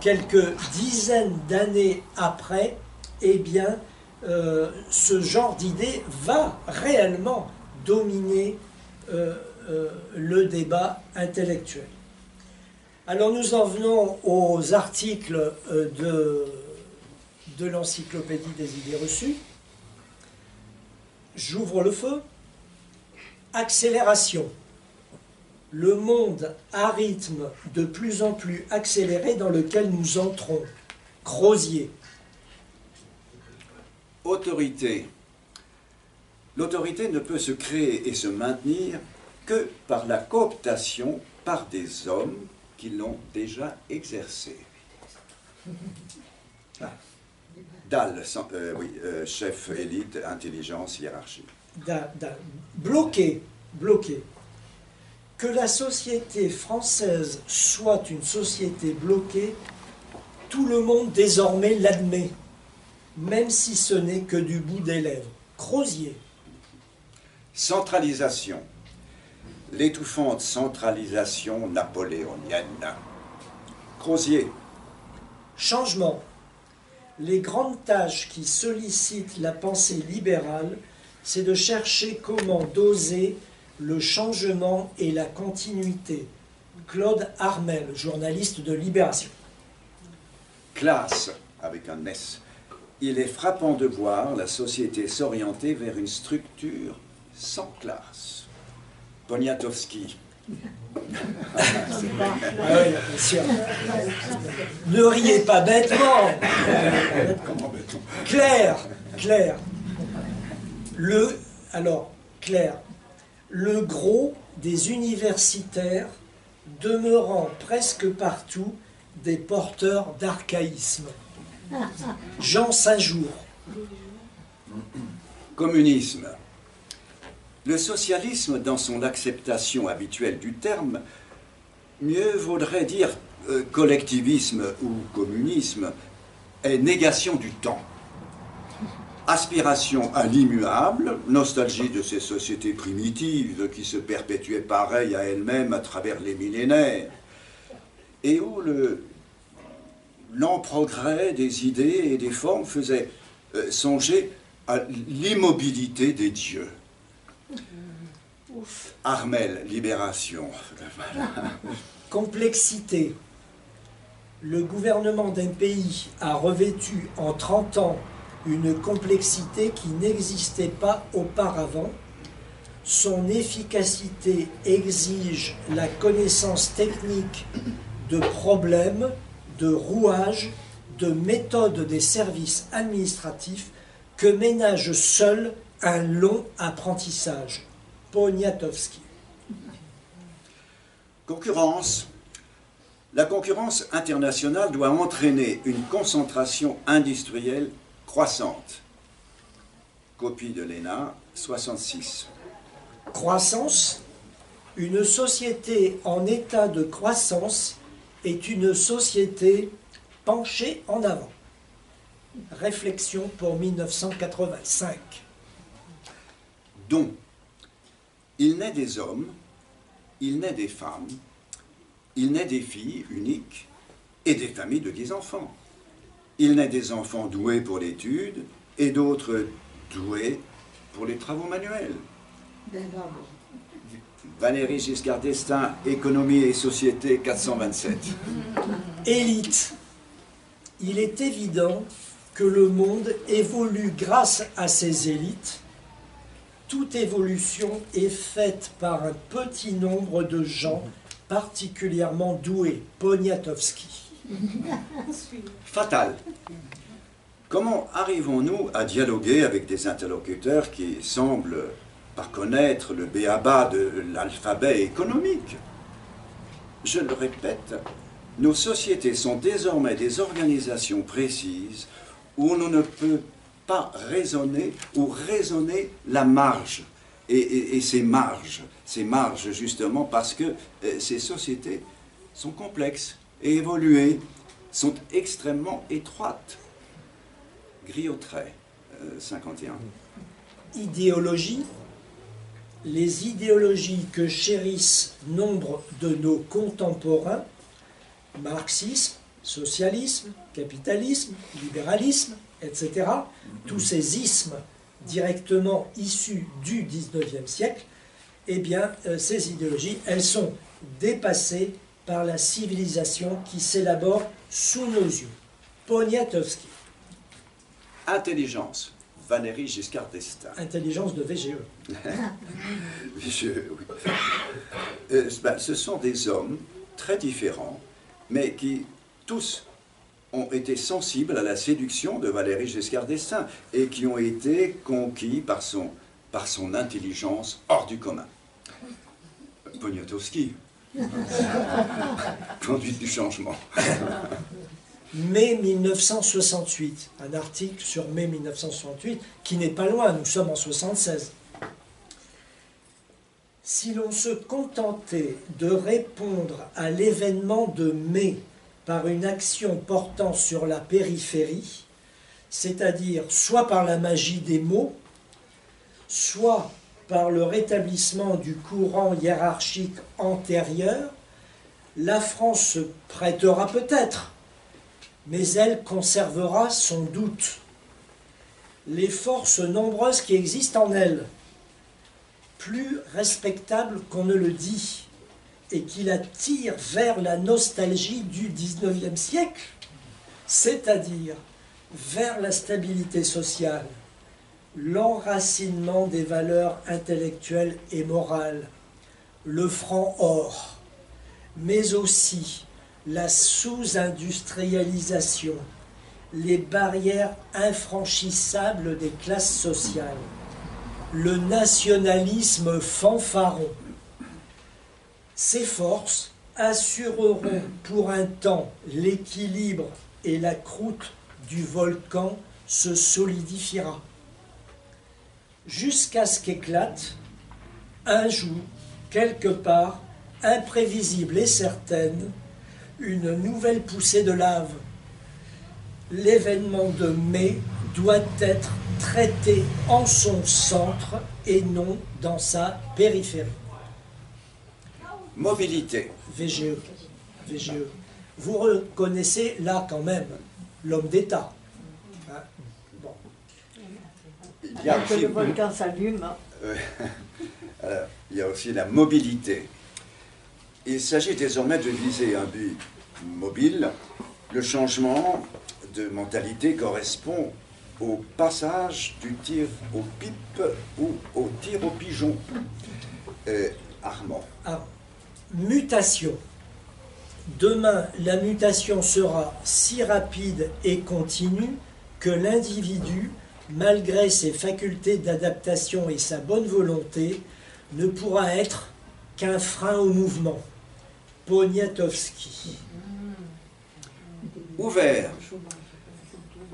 quelques dizaines d'années après, eh bien, ce genre d'idée va réellement dominer le débat intellectuel. Alors nous en venons aux articles de l'encyclopédie des idées reçues. J'ouvre le feu. Accélération. Le monde à rythme de plus en plus accéléré dans lequel nous entrons. Crozier. Autorité. L'autorité ne peut se créer et se maintenir que par la cooptation par des hommes qui l'ont déjà exercée. Dalle, chef, élite, intelligence, hiérarchie. Bloqué. Que la société française soit une société bloquée, tout le monde désormais l'admet, même si ce n'est que du bout des lèvres. Crozier. Centralisation. L'étouffante centralisation napoléonienne. Crozier. Changement. Les grandes tâches qui sollicitent la pensée libérale, c'est de chercher comment doser le changement et la continuité. Claude Armel, journaliste de Libération. Classe, avec un S. Il est frappant de voir la société s'orienter vers une structure sans classe. Poniatowski. Ah oui, bien sûr. Ne riez pas bêtement. Claire. Claire. Le gros des universitaires demeurant presque partout des porteurs d'archaïsme. Jean Saint-Jour. Communisme. Le socialisme, dans son acceptation habituelle du terme, mieux vaudrait dire collectivisme ou communisme, est négation du temps. Aspiration à l'immuable, nostalgie de ces sociétés primitives qui se perpétuaient pareilles à elles-mêmes à travers les millénaires, et où le lent progrès des idées et des formes faisait songer à l'immobilité des dieux. Armel, Libération. Complexité. Le gouvernement d'un pays a revêtu en 30 ans une complexité qui n'existait pas auparavant. Son efficacité exige la connaissance technique de problèmes, de rouages, de méthodes des services administratifs que ménage seul un long apprentissage. Poniatowski. Concurrence. La concurrence internationale doit entraîner une concentration industrielle croissante. Copie de l'ENA, 66. Croissance. Une société en état de croissance est une société penchée en avant. Réflexion pour 1985. Don. Il naît des hommes, il naît des femmes, il naît des filles uniques et des familles de 10 enfants. Il naît des enfants doués pour l'étude et d'autres doués pour les travaux manuels. Valéry Giscard d'Estaing, Économie et Société, 427. Élite. Il est évident que le monde évolue grâce à ces élites. Toute évolution est faite par un petit nombre de gens particulièrement doués. Poniatowski. Fatal. Comment arrivons-nous à dialoguer avec des interlocuteurs qui semblent pas connaître le b.a.-ba de l'alphabet économique? Je le répète, nos sociétés sont désormais des organisations précises où on ne peut pas raisonner ou raisonner la marge. Et ces marges justement parce que ces sociétés sont complexes et évoluées, sont extrêmement étroites. Griottret, 51. Idéologie. Les idéologies que chérissent nombre de nos contemporains, marxisme, socialisme, capitalisme, libéralisme, etc., tous ces ismes directement issus du XIXe siècle, eh bien, ces idéologies, elles sont dépassées par la civilisation qui s'élabore sous nos yeux. Poniatowski. Intelligence. Valéry Giscard d'Estaing. Intelligence de VGE. VGE, oui. Ce sont des hommes très différents, mais qui tous ont été sensibles à la séduction de Valéry Giscard d'Estaing et qui ont été conquis par son intelligence hors du commun. Poniatowski, conduite du changement. Mai 1968, un article sur mai 1968 qui n'est pas loin, nous sommes en 76. Si l'on se contentait de répondre à l'événement de mai par une action portant sur la périphérie, c'est-à-dire soit par la magie des mots, soit par le rétablissement du courant hiérarchique antérieur, la France se prêtera peut-être, mais elle conservera son doute. Les forces nombreuses qui existent en elle, plus respectables qu'on ne le dit, et qui la tirent vers la nostalgie du XIXe siècle, c'est-à-dire vers la stabilité sociale, l'enracinement des valeurs intellectuelles et morales, le franc or, mais aussi la sous-industrialisation, les barrières infranchissables des classes sociales, le nationalisme fanfaron. Ces forces assureront pour un temps l'équilibre et la croûte du volcan se solidifiera, jusqu'à ce qu'éclate, un jour, quelque part, imprévisible et certaine, une nouvelle poussée de lave. L'événement de mai doit être traité en son centre et non dans sa périphérie. Mobilité. VGE. VGE. Vous reconnaissez là quand même l'homme d'État. Hein? Bon. Il y a Que aussi, le volcan s'allume. alors, il y a aussi la mobilité. Il s'agit désormais de viser un but mobile. Le changement de mentalité correspond au passage du tir au pipe ou au tir au pigeon. Armand. Ah, mutation. Demain, la mutation sera si rapide et continue que l'individu, malgré ses facultés d'adaptation et sa bonne volonté, ne pourra être qu'un frein au mouvement. Poniatowski. Ouvert.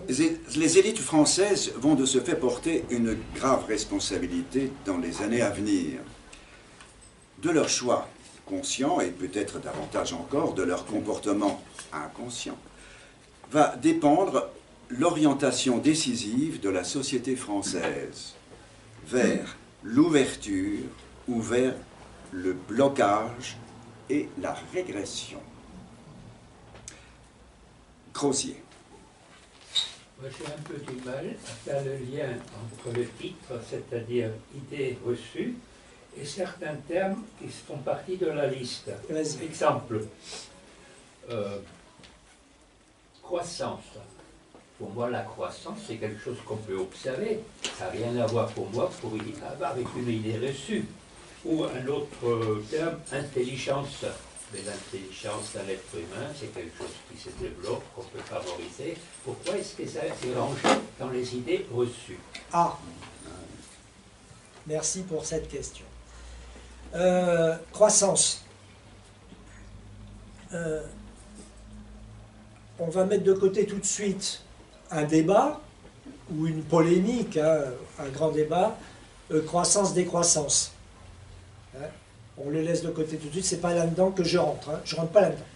Les élites françaises vont de ce fait porter une grave responsabilité dans les années à venir. De leur choix conscient, et peut-être davantage encore de leur comportement inconscient, va dépendre l'orientation décisive de la société française vers l'ouverture ou vers le blocage et la régression. Crozier. Moi, j'ai un peu du mal à faire le lien entre le titre, c'est-à-dire idées reçues, et certains termes qui font partie de la liste. Vas-y. Exemple, croissance. Pour moi, la croissance, c'est quelque chose qu'on peut observer. Ça n'a rien à voir pour moi avec une idée reçue. Ou un autre terme, intelligence. Mais l'intelligence d'un être humain, c'est quelque chose qui se développe, qu'on peut favoriser. Pourquoi est-ce que ça est rangé dans les idées reçues? Ah, merci pour cette question. Croissance. On va mettre de côté tout de suite un débat ou une polémique, hein, un grand débat, croissance-décroissance. Hein, on le laisse de côté tout de suite, c'est pas là-dedans que je rentre. Hein, je rentre pas là-dedans.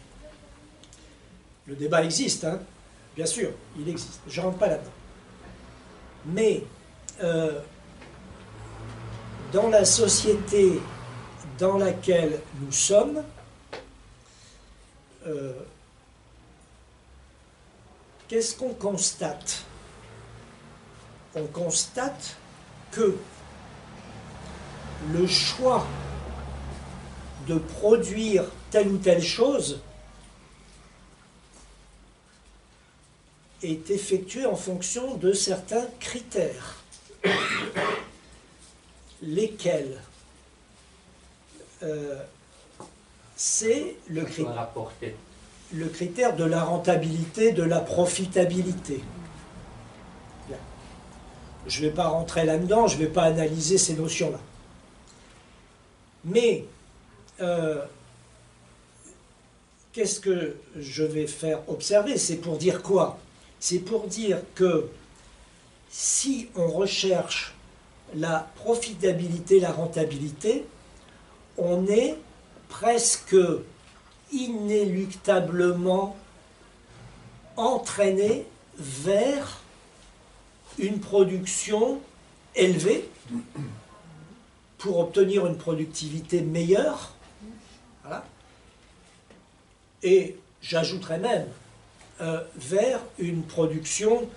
Le débat existe, hein, bien sûr, il existe. Je rentre pas là-dedans. Mais dans la société dans laquelle nous sommes, qu'est-ce qu'on constate? On constate que le choix de produire telle ou telle chose est effectué en fonction de certains critères. Lesquels? C'est le critère. Rapporté. le critère de la rentabilité, de la profitabilité. Bien. Je ne vais pas rentrer là-dedans, je ne vais pas analyser ces notions-là. Mais, qu'est-ce que je vais faire observer? C'est pour dire quoi? C'est pour dire que si on recherche la profitabilité, la rentabilité, on est presque inéluctablement entraîné vers une production élevée pour obtenir une productivité meilleure. Voilà. Et j'ajouterais même vers une production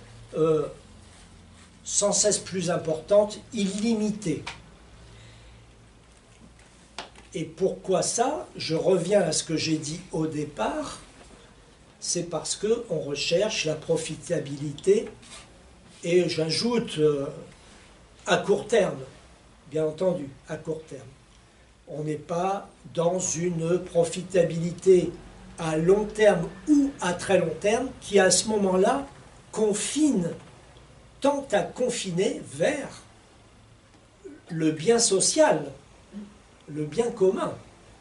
sans cesse plus importante, illimitée. Et pourquoi ça? Je reviens à ce que j'ai dit au départ, c'est parce qu'on recherche la profitabilité, et j'ajoute à court terme, bien entendu, à court terme. On n'est pas dans une profitabilité à long terme ou à très long terme qui, à ce moment-là, tend à confiner vers le bien social, le bien commun,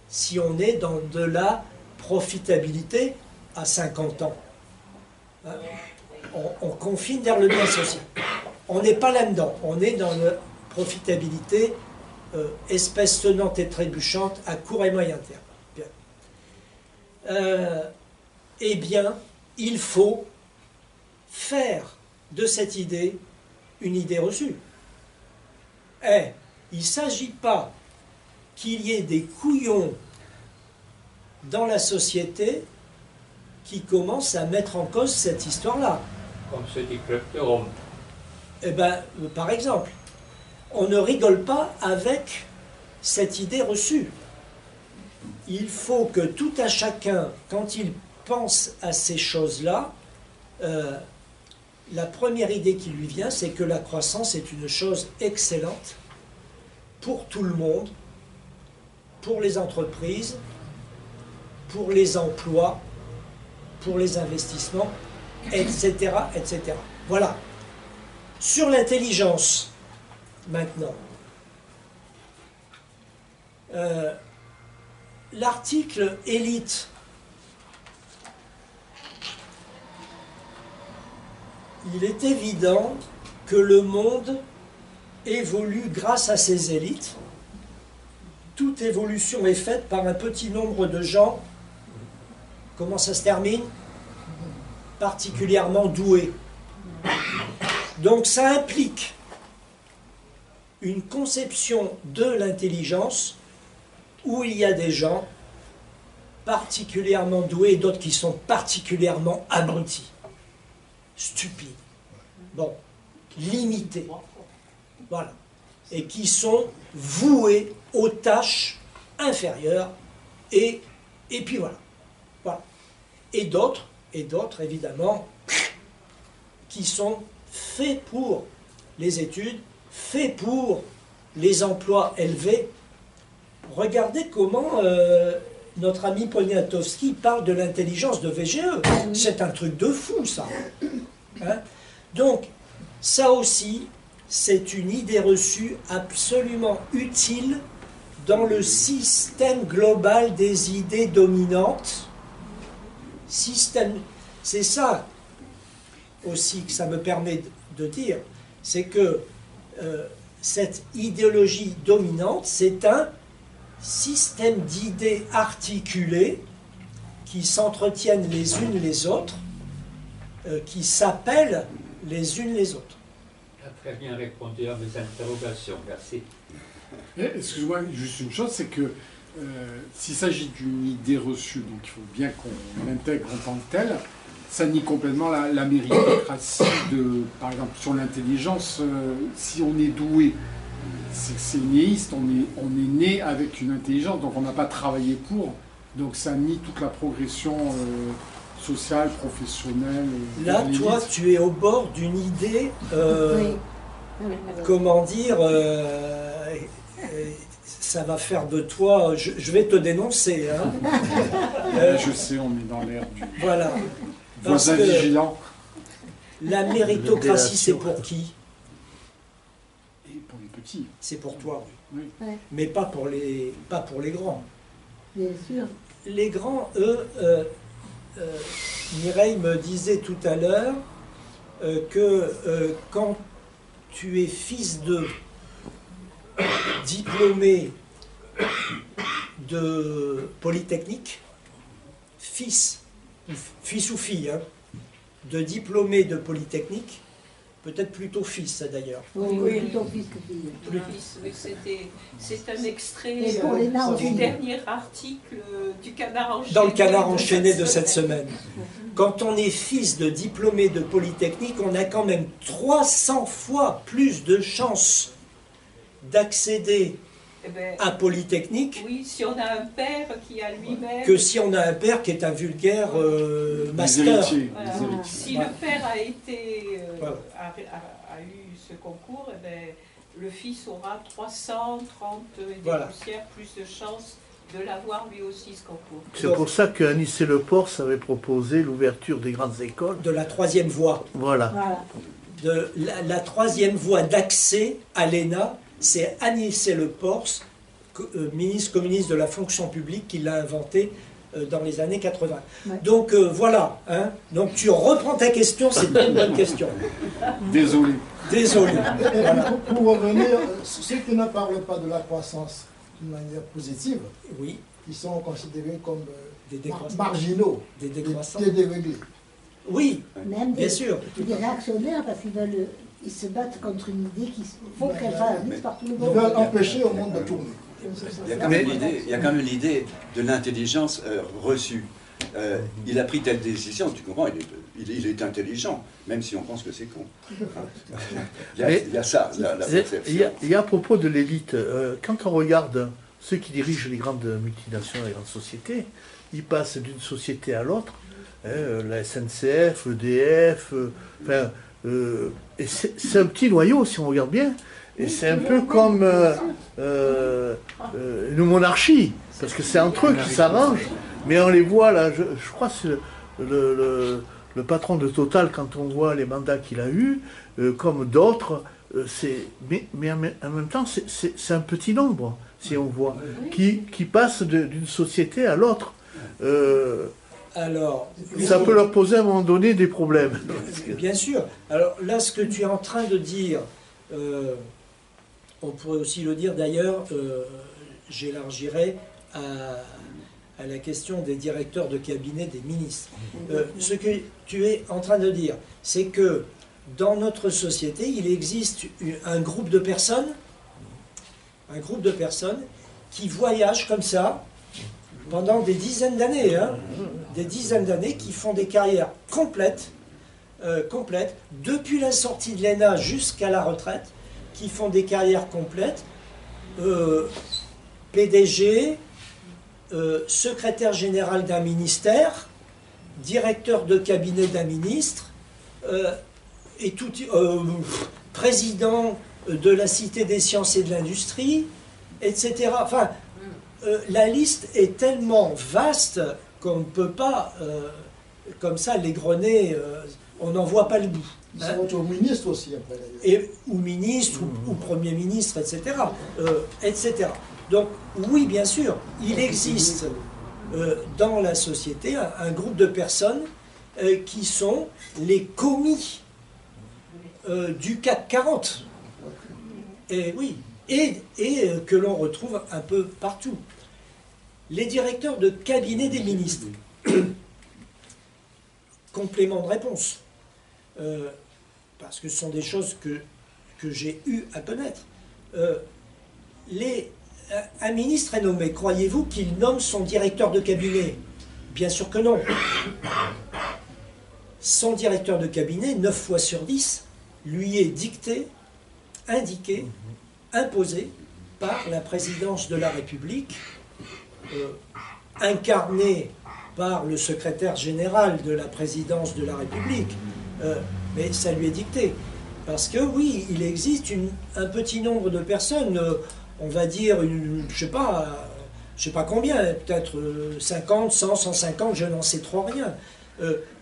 si on est dans de la profitabilité à 50 ans. Hein? On confine vers le bien social. On n'est pas là-dedans, on est dans la profitabilité espèce tenante et trébuchante à court et moyen terme. Bien. Eh bien, il faut faire de cette idée une idée reçue. Il ne s'agit pas qu'il y ait des couillons dans la société qui commencent à mettre en cause cette histoire-là. Comme ceux du club de Rome. Eh bien, par exemple, on ne rigole pas avec cette idée reçue. Il faut que tout à chacun, quand il pense à ces choses-là, la première idée qui lui vient, c'est que la croissance est une chose excellente pour tout le monde, pour les entreprises, pour les emplois, pour les investissements, etc., etc. Voilà. Sur l'intelligence, maintenant. L'article élite, il est évident que le monde évolue grâce à ces élites. Toute évolution est faite par un petit nombre de gens. Comment ça se termine? Particulièrement doués. Donc ça implique une conception de l'intelligence où il y a des gens particulièrement doués et d'autres qui sont particulièrement abrutis, stupides, bon, limités, voilà, et qui sont voués aux tâches inférieures, et puis voilà, voilà. Et d'autres, évidemment, qui sont faits pour les études, faits pour les emplois élevés. Regardez comment notre ami Poniatowski parle de l'intelligence de VGE. C'est un truc de fou, ça. Hein? Donc, ça aussi, c'est une idée reçue absolument utile dans le système global des idées dominantes. C'est ça aussi que ça me permet de dire, c'est que cette idéologie dominante, c'est un système d'idées articulées qui s'entretiennent les unes les autres, qui s'appellent les unes les autres. Tu as très bien répondu à mes interrogations, merci. Excuse-moi, juste une chose, c'est que s'il s'agit d'une idée reçue, donc il faut bien qu'on l'intègre en tant que telle, ça nie complètement la méritocratie par exemple, sur l'intelligence. Si on est doué, c'est néiste, on est né avec une intelligence, donc on n'a pas travaillé pour, donc ça nie toute la progression sociale, professionnelle. Là, toi, tu es au bord d'une idée, comment dire, ça va faire de toi... Je vais te dénoncer. Hein. Je sais, on est dans l'ère du Voilà. Parce voisin que vigilant. la méritocratie, c'est pour qui? Et pour les petits. C'est pour toi, oui. Oui. Ouais, Mais pas pour les grands. bien sûr. Les grands, eux, Mireille me disait tout à l'heure que quand tu es fils de diplômé de Polytechnique, fils ou fille, hein, de diplômé de Polytechnique, peut-être plutôt fils d'ailleurs. Oui. Plutôt fils que fille. Le fils, oui, c'est un extrait Et pour les nains du aussi. dernier article du Canard enchaîné. Dans le Canard enchaîné de cette semaine. Quand on est fils de diplômé de Polytechnique, on a quand même 300 fois plus de chances d'accéder Eh ben, à Polytechnique oui, si on a un père qui a lui-même... que si on a un père qui est un vulgaire Les master. héritiers. Voilà. Les héritiers. Si Voilà. le père a été Voilà. a eu ce concours, eh ben, le fils aura 330 et des Voilà. poussières plus de chances de l'avoir lui aussi ce concours. C'est pour ça que Anis et Le Pors avait proposé l'ouverture des grandes écoles. De la troisième voie. Voilà. Voilà. De la troisième voie d'accès à l'ENA, c'est Anicet Le Pors, ministre communiste de la fonction publique, qui l'a inventé dans les années 80. Ouais. Donc voilà, hein. Donc tu reprends ta question, c'est une bonne question. Désolé. Désolé. Voilà. Pour revenir, ceux qui ne parlent pas de la croissance d'une manière positive, Oui, qui sont considérés comme des décroissants. marginaux, Des décroissants. des déréglés. Oui, Même bien des, sûr. des réactionnaires parce qu'ils veulent, ils se battent contre une idée qu'il faut qu'elle soit admise par tout le Ils monde. veulent empêcher au monde de tourner. Il y a quand même l'idée de l'intelligence reçue. Il a pris telle décision, tu comprends, il est intelligent, même si on pense que c'est con. Il y a ça, la perception. Il y a à propos de l'élite, quand on regarde ceux qui dirigent les grandes multinationales, les grandes sociétés, ils passent d'une société à l'autre, la SNCF, l'EDF, et c'est un petit noyau si on regarde bien, et c'est un peu comme une monarchie, parce que c'est entre eux qui s'arrangent, mais on les voit là, je crois que c'est le patron de Total, quand on voit les mandats qu'il a eus, comme d'autres, mais en même temps c'est un petit nombre, si on voit, qui passe d'une société à l'autre. Alors, Ça peut leur poser à un moment donné des problèmes. bien sûr. Alors là, ce que tu es en train de dire, on pourrait aussi le dire d'ailleurs, j'élargirais à la question des directeurs de cabinet des ministres. Ce que tu es en train de dire, c'est que dans notre société, il existe un groupe de personnes qui voyagent comme ça pendant des dizaines d'années, hein, qui font des carrières complètes, depuis la sortie de l'ENA jusqu'à la retraite, qui font des carrières complètes, PDG, secrétaire général d'un ministère, directeur de cabinet d'un ministre, et tout, président de la Cité des sciences et de l'industrie, etc. Enfin, la liste est tellement vaste qu'on ne peut pas, comme ça, l'égrener, on n'en voit pas le bout. Ils sont au ministre aussi après d'ailleurs. Ou ministre, ou Premier ministre, etc. Etc. Donc, oui, bien sûr, il existe dans la société un groupe de personnes qui sont les commis du CAC 40. Et oui, et que l'on retrouve un peu partout. Les directeurs de cabinet des ministres. Complément de réponse. Parce que ce sont des choses que j'ai eu à connaître. Un ministre est nommé. Croyez-vous qu'il nomme son directeur de cabinet? Bien sûr que non. Son directeur de cabinet, 9 fois sur 10, lui est dicté, indiqué, imposé par la présidence de la République, incarnée par le secrétaire général de la présidence de la République. Mais ça lui est dicté. Parce que oui, il existe un petit nombre de personnes, on va dire, je sais pas combien, peut-être 50, 100, 150, je n'en sais trop rien,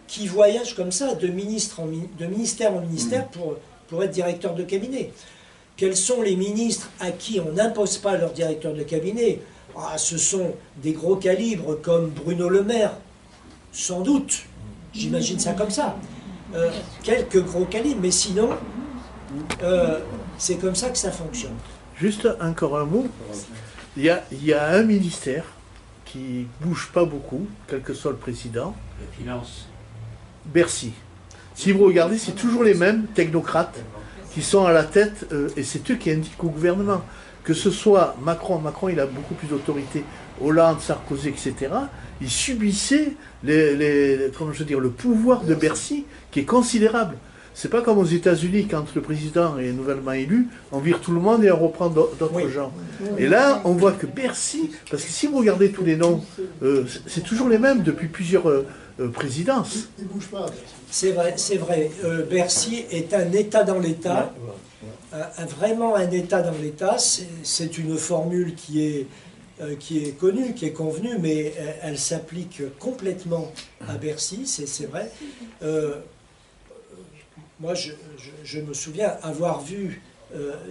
qui voyagent comme ça de ministère en ministère pour être directeur de cabinet. Quels sont les ministres à qui on n'impose pas leur directeur de cabinet? Ce sont des gros calibres comme Bruno Le Maire, sans doute, j'imagine ça comme ça. Quelques gros calibres, mais sinon, c'est comme ça que ça fonctionne. Juste encore un mot. Il y a un ministère qui bouge pas beaucoup, quel que soit le président. Les finances. Bercy. Si vous regardez, c'est toujours les mêmes technocrates qui sont à la tête, et c'est eux qui indiquent au gouvernement. Que ce soit Macron, il a beaucoup plus d'autorité, Hollande, Sarkozy, etc., ils subissaient le pouvoir de Bercy qui est considérable. C'est pas comme aux États-Unis quand le président est nouvellement élu, on vire tout le monde et on reprend d'autres gens. Et là, on voit que Bercy, parce que si vous regardez tous les noms, c'est toujours les mêmes depuis plusieurs présidences. Il ne bouge pas. C'est vrai. Bercy est un État dans l'État, vraiment un État dans l'État. C'est une formule qui est connue, qui est convenue, mais elle s'applique complètement à Bercy, c'est vrai. Moi, je me souviens avoir vu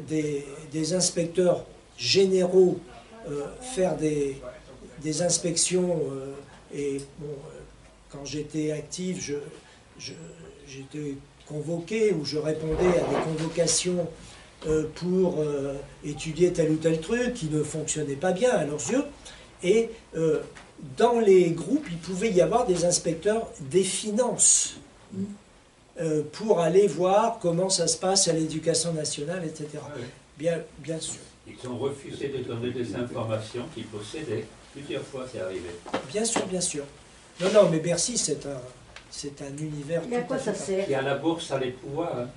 des inspecteurs généraux faire des inspections, et bon, quand j'étais actif, j'étais convoqué ou je répondais à des convocations pour étudier tel ou tel truc qui ne fonctionnait pas bien à leurs yeux. Et dans les groupes, il pouvait y avoir des inspecteurs des finances pour aller voir comment ça se passe à l'éducation nationale, etc. Bien sûr. Ils ont refusé de donner des informations qu'ils possédaient. Plusieurs fois, c'est arrivé. Bien sûr. Non, mais Bercy, c'est un univers. Et à quoi ça sert? Et à la bourse, à les pouvoirs. Hein.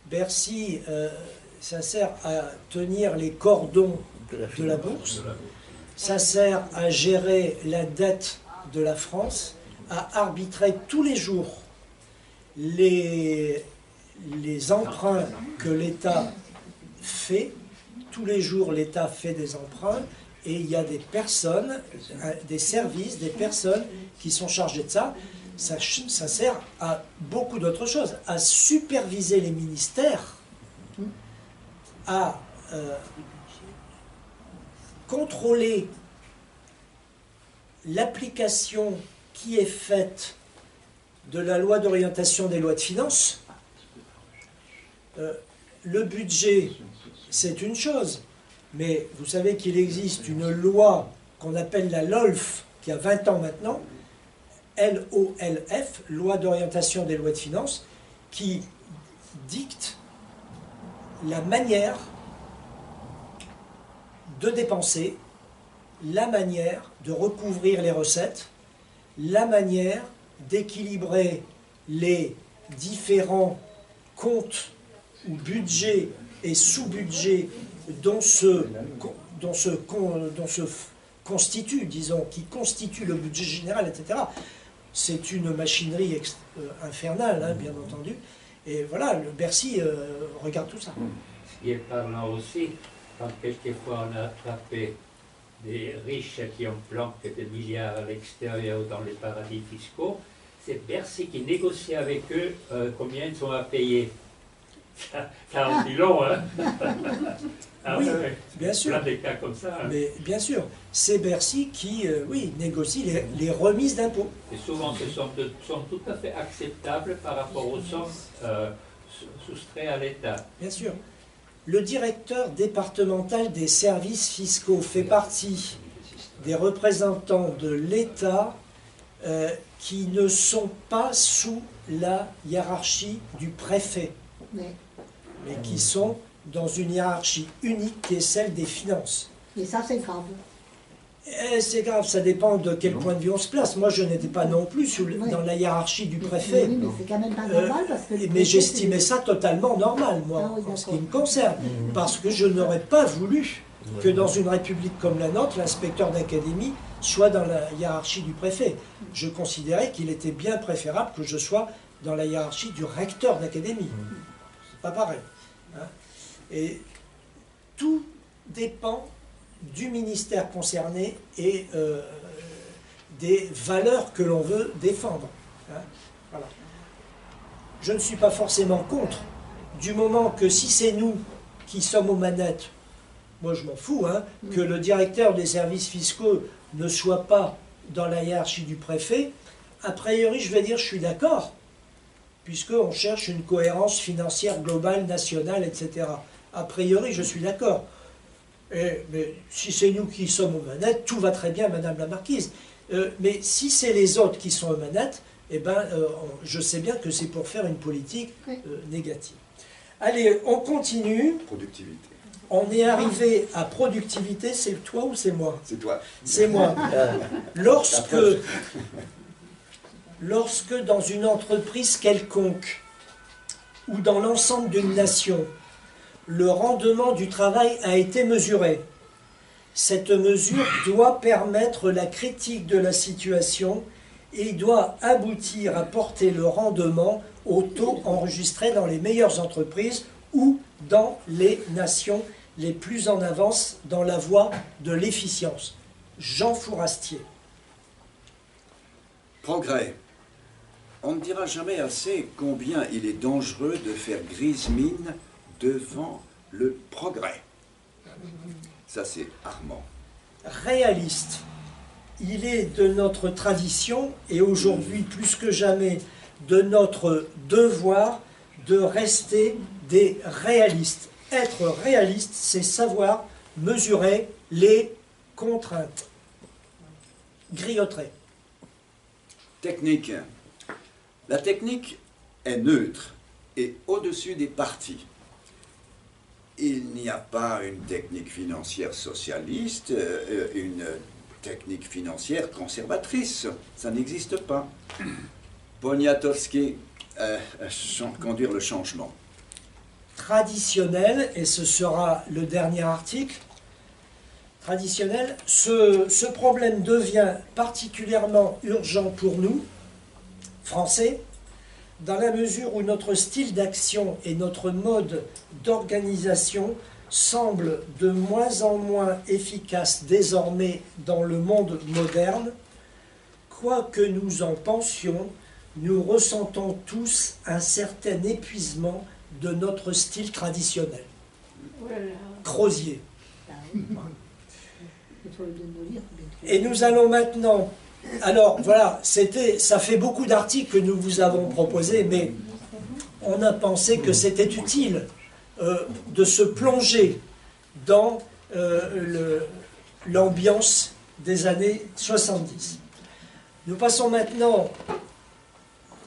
Bercy, ça sert à tenir les cordons de la bourse. Ça sert à gérer la dette de la France, à arbitrer tous les jours les emprunts que l'État fait. Tous les jours, l'État fait des emprunts et il y a des personnes, des services, des personnes qui sont chargées de ça. Ça sert à beaucoup d'autres choses, à superviser les ministères, à contrôler l'application qui est faite de la loi d'orientation des lois de finances. Le budget, c'est une chose, mais vous savez qu'il existe une loi qu'on appelle la LOLF, qui a 20 ans maintenant, LOLF, loi d'orientation des lois de finances, qui dicte la manière de dépenser, la manière de recouvrir les recettes, la manière d'équilibrer les différents comptes ou budgets et sous-budgets dont se constitue, disons, qui constitue le budget général, etc. C'est une machinerie infernale, hein, bien entendu. Et voilà, le Bercy regarde tout ça. Ce qui est parlant aussi, quand quelquefois on a attrapé des riches qui ont planqué des milliards à l'extérieur ou dans les paradis fiscaux, c'est Bercy qui négocie avec eux combien ils sont à payer. Ça en dit long, hein. Oui, bien sûr. Plein des cas comme ça. Hein. Mais bien sûr, c'est Bercy qui, négocie les remises d'impôts. Et souvent, ces sommes sont tout à fait acceptables par rapport aux sommes soustraites à l'État. Bien sûr. Le directeur départemental des services fiscaux fait partie des représentants de l'État qui ne sont pas sous la hiérarchie du préfet, mais qui sont dans une hiérarchie unique qui est celle des finances. Et ça, c'est grave. C'est grave, ça dépend de quel point de vue on se place. Moi, je n'étais pas non plus dans la hiérarchie du préfet. Oui, mais c'est quand même pas normal parce que... Mais j'estimais ça totalement normal, moi, en ce qui me concerne. Parce que je n'aurais pas voulu que dans une république comme la nôtre, l'inspecteur d'académie soit dans la hiérarchie du préfet. Je considérais qu'il était bien préférable que je sois dans la hiérarchie du recteur d'académie. C'est pas pareil. Hein. Et tout dépend du ministère concerné et des valeurs que l'on veut défendre. Hein, voilà. Je ne suis pas forcément contre, du moment que si c'est nous qui sommes aux manettes, moi je m'en fous, hein, que le directeur des services fiscaux ne soit pas dans la hiérarchie du préfet, a priori je vais dire je suis d'accord, puisqu'on cherche une cohérence financière globale, nationale, etc. A priori je suis d'accord. Mais si c'est nous qui sommes aux manettes, tout va très bien, Madame la Marquise. Mais si c'est les autres qui sont aux manettes, eh ben, je sais bien que c'est pour faire une politique négative. Allez, on continue. Productivité. On est arrivé à productivité, c'est toi ou c'est moi? C'est toi. C'est moi. Lorsque dans une entreprise quelconque, ou dans l'ensemble d'une nation, le rendement du travail a été mesuré, cette mesure doit permettre la critique de la situation et doit aboutir à porter le rendement au taux enregistré dans les meilleures entreprises ou dans les nations les plus en avance dans la voie de l'efficience. Jean Fourastier. Progrès. On ne dira jamais assez combien il est dangereux de faire grise mine devant le progrès. Ça, c'est Armand. Réaliste. Il est de notre tradition, et aujourd'hui plus que jamais de notre devoir, de rester des réalistes. Être réaliste, c'est savoir mesurer les contraintes. Grillotterie. Technique. La technique est neutre et au-dessus des partis. Il n'y a pas une technique financière socialiste, une technique financière conservatrice. Ça n'existe pas. Poniatowski, conduire le changement. Traditionnel, et ce sera le dernier article, traditionnel, ce problème devient particulièrement urgent pour nous, Français, dans la mesure où notre style d'action et notre mode d'organisation semblent de moins en moins efficaces désormais dans le monde moderne. Quoi que nous en pensions, nous ressentons tous un certain épuisement de notre style traditionnel. Crozier. Et nous allons maintenant... Alors voilà, ça fait beaucoup d'articles que nous vous avons proposés, mais on a pensé que c'était utile de se plonger dans l'ambiance des années 70. Nous passons maintenant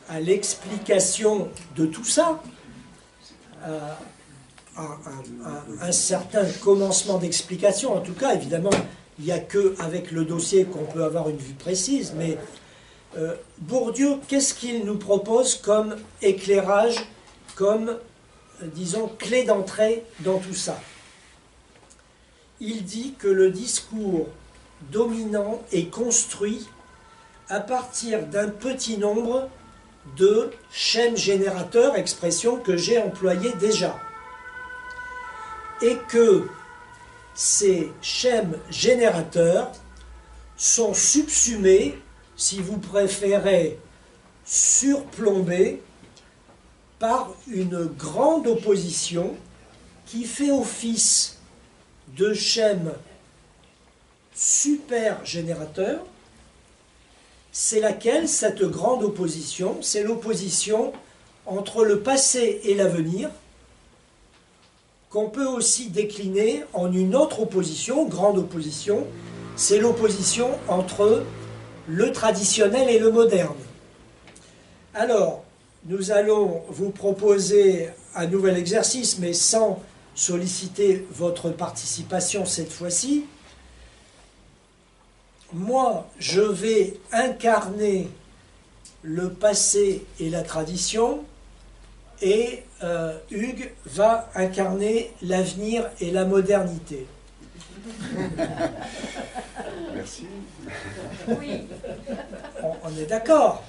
à l'explication de tout ça, un certain commencement d'explication. En tout cas, évidemment, il n'y a qu'avec le dossier qu'on peut avoir une vue précise, mais Bourdieu, qu'est-ce qu'il nous propose comme éclairage, comme, disons, clé d'entrée dans tout ça? Il dit que le discours dominant est construit à partir d'un petit nombre de schèmes générateurs, expression que j'ai employée déjà, et que ces schèmes générateurs sont subsumés, si vous préférez, surplombés par une grande opposition qui fait office de schème super générateur. C'est laquelle, cette grande opposition? C'est l'opposition entre le passé et l'avenir, qu'on peut aussi décliner en une autre opposition, grande opposition, c'est l'opposition entre le traditionnel et le moderne. Alors, nous allons vous proposer un nouvel exercice, mais sans solliciter votre participation cette fois-ci. Moi, je vais incarner le passé et la tradition, et Hugues va incarner l'avenir et la modernité. Merci. Oui. On est d'accord?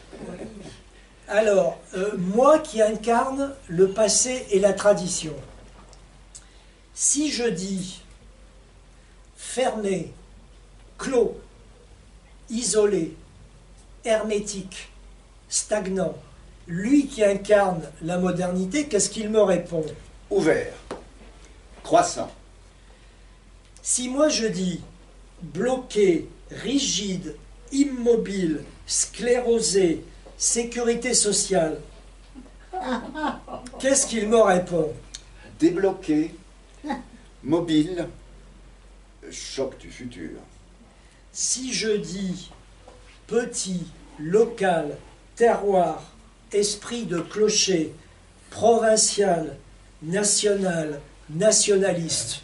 Alors, moi qui incarne le passé et la tradition, si je dis fermé, clos, isolé, hermétique, stagnant, lui qui incarne la modernité, qu'est-ce qu'il me répond? Ouvert, croissant, Si moi je dis bloqué, rigide, immobile, sclérosé, sécurité sociale, qu'est-ce qu'il me répond? débloqué, mobile, choc du futur. Si je dis petit, local, terroir, esprit de clocher, provincial, national, nationaliste,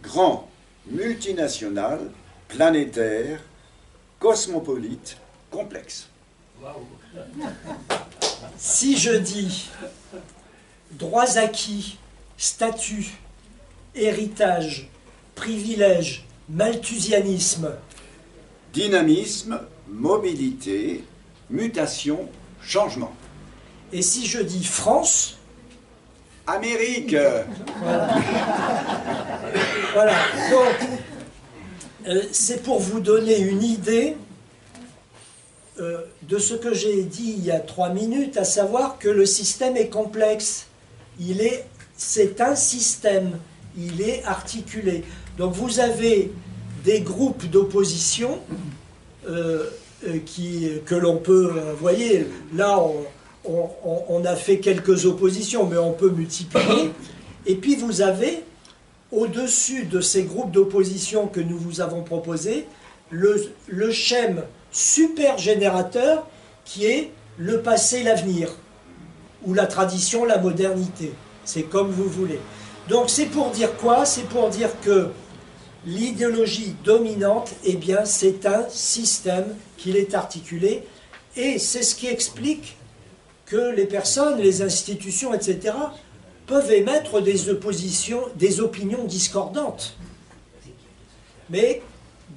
Grand, multinational, planétaire, cosmopolite, complexe. si je dis droits acquis, statut, héritage, privilège, malthusianisme, Dynamisme, mobilité, mutation, changement. et si je dis France, Amérique, voilà. Donc, c'est pour vous donner une idée de ce que j'ai dit il y a 3 minutes, à savoir que le système est complexe. C'est un système, il est articulé. Donc vous avez des groupes d'opposition que l'on peut, vous voyez, là on a fait quelques oppositions, mais on peut multiplier. Et puis vous avez, au-dessus de ces groupes d'opposition que nous vous avons proposés, le schème super générateur qui est le passé, l'avenir, ou la tradition, la modernité. C'est comme vous voulez. Donc c'est pour dire quoi? C'est pour dire que l'idéologie dominante, eh bien, c'est un système qu'il est articulé, et c'est ce qui explique que les personnes, les institutions, etc., peuvent émettre des opinions discordantes. Mais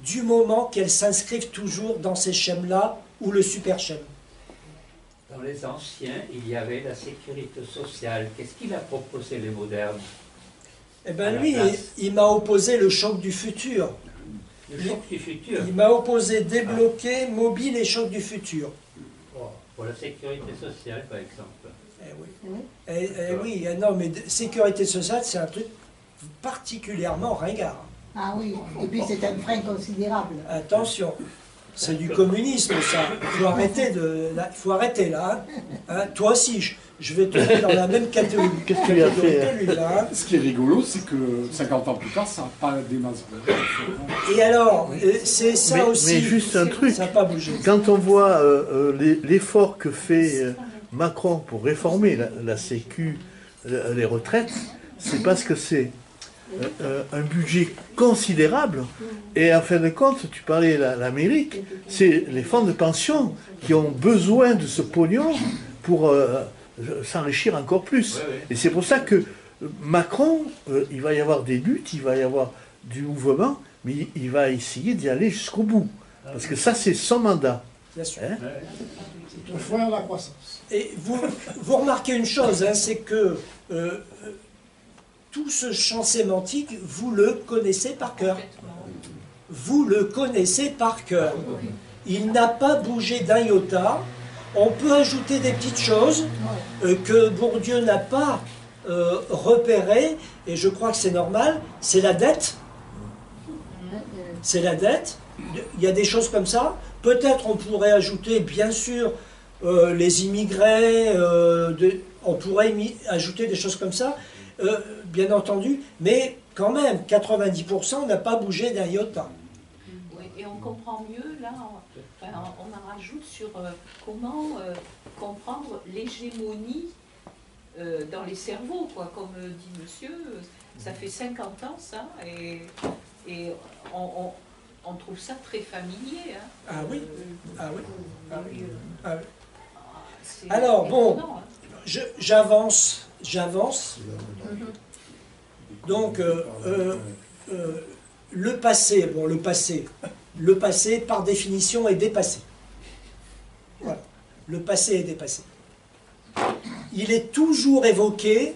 du moment qu'elles s'inscrivent toujours dans ces schèmes-là, ou le super-schème. Dans les anciens, il y avait la sécurité sociale. Qu'est-ce qu'il a proposé les modernes? Eh bien lui, il m'a opposé le choc du futur. Le choc du futur. Il m'a opposé débloqué, mobile et choc du futur. Pour la sécurité sociale, par exemple. Eh oui. Oui, non, mais sécurité sociale, c'est un truc particulièrement ringard. Ah oui, et puis c'est un frein considérable. Attention, c'est du communisme, ça. Il faut arrêter là. Hein. Toi aussi, je vais te mettre dans la même catégorie. Qu'est-ce qu'il a fait, que lui, là, hein. Ce qui est rigolo, c'est que 50 ans plus tard, ça n'a pas démasqué. Et alors, c'est ça aussi. Mais juste un truc. Ça n'a pas bougé. Quand on voit l'effort que fait Macron pour réformer la Sécu, les retraites, c'est parce que c'est un budget considérable. Et en fin de compte, tu parlais de l'Amérique, c'est les fonds de pension qui ont besoin de ce pognon pour s'enrichir encore plus. Et c'est pour ça que Macron, il va y avoir des luttes, il va y avoir du mouvement, mais il va essayer d'y aller jusqu'au bout. Parce que ça, c'est son mandat. Bien sûr. Hein? C'est un frein à la croissance. Et vous remarquez une chose, hein, c'est que tout ce champ sémantique, vous le connaissez par cœur. Vous le connaissez par cœur. Il n'a pas bougé d'un iota. On peut ajouter des petites choses que Bourdieu n'a pas repérées, et je crois que c'est normal, c'est la dette. C'est la dette. Il y a des choses comme ça. Peut-être on pourrait ajouter, bien sûr, les immigrés, on pourrait ajouter des choses comme ça, bien entendu, mais quand même, 90% n'a pas bougé d'un iota. Oui, et on comprend mieux, là, on en rajoute sur comment comprendre l'hégémonie dans les cerveaux, quoi. Comme dit monsieur, ça fait 50 ans, ça, et on trouve ça très familier. Hein. Ah oui, ah oui, ah oui. Ah oui. C'est Alors, bon, étonnant, hein. j'avance. Donc, le passé, le passé par définition est dépassé. Voilà, le passé est dépassé. Il est toujours évoqué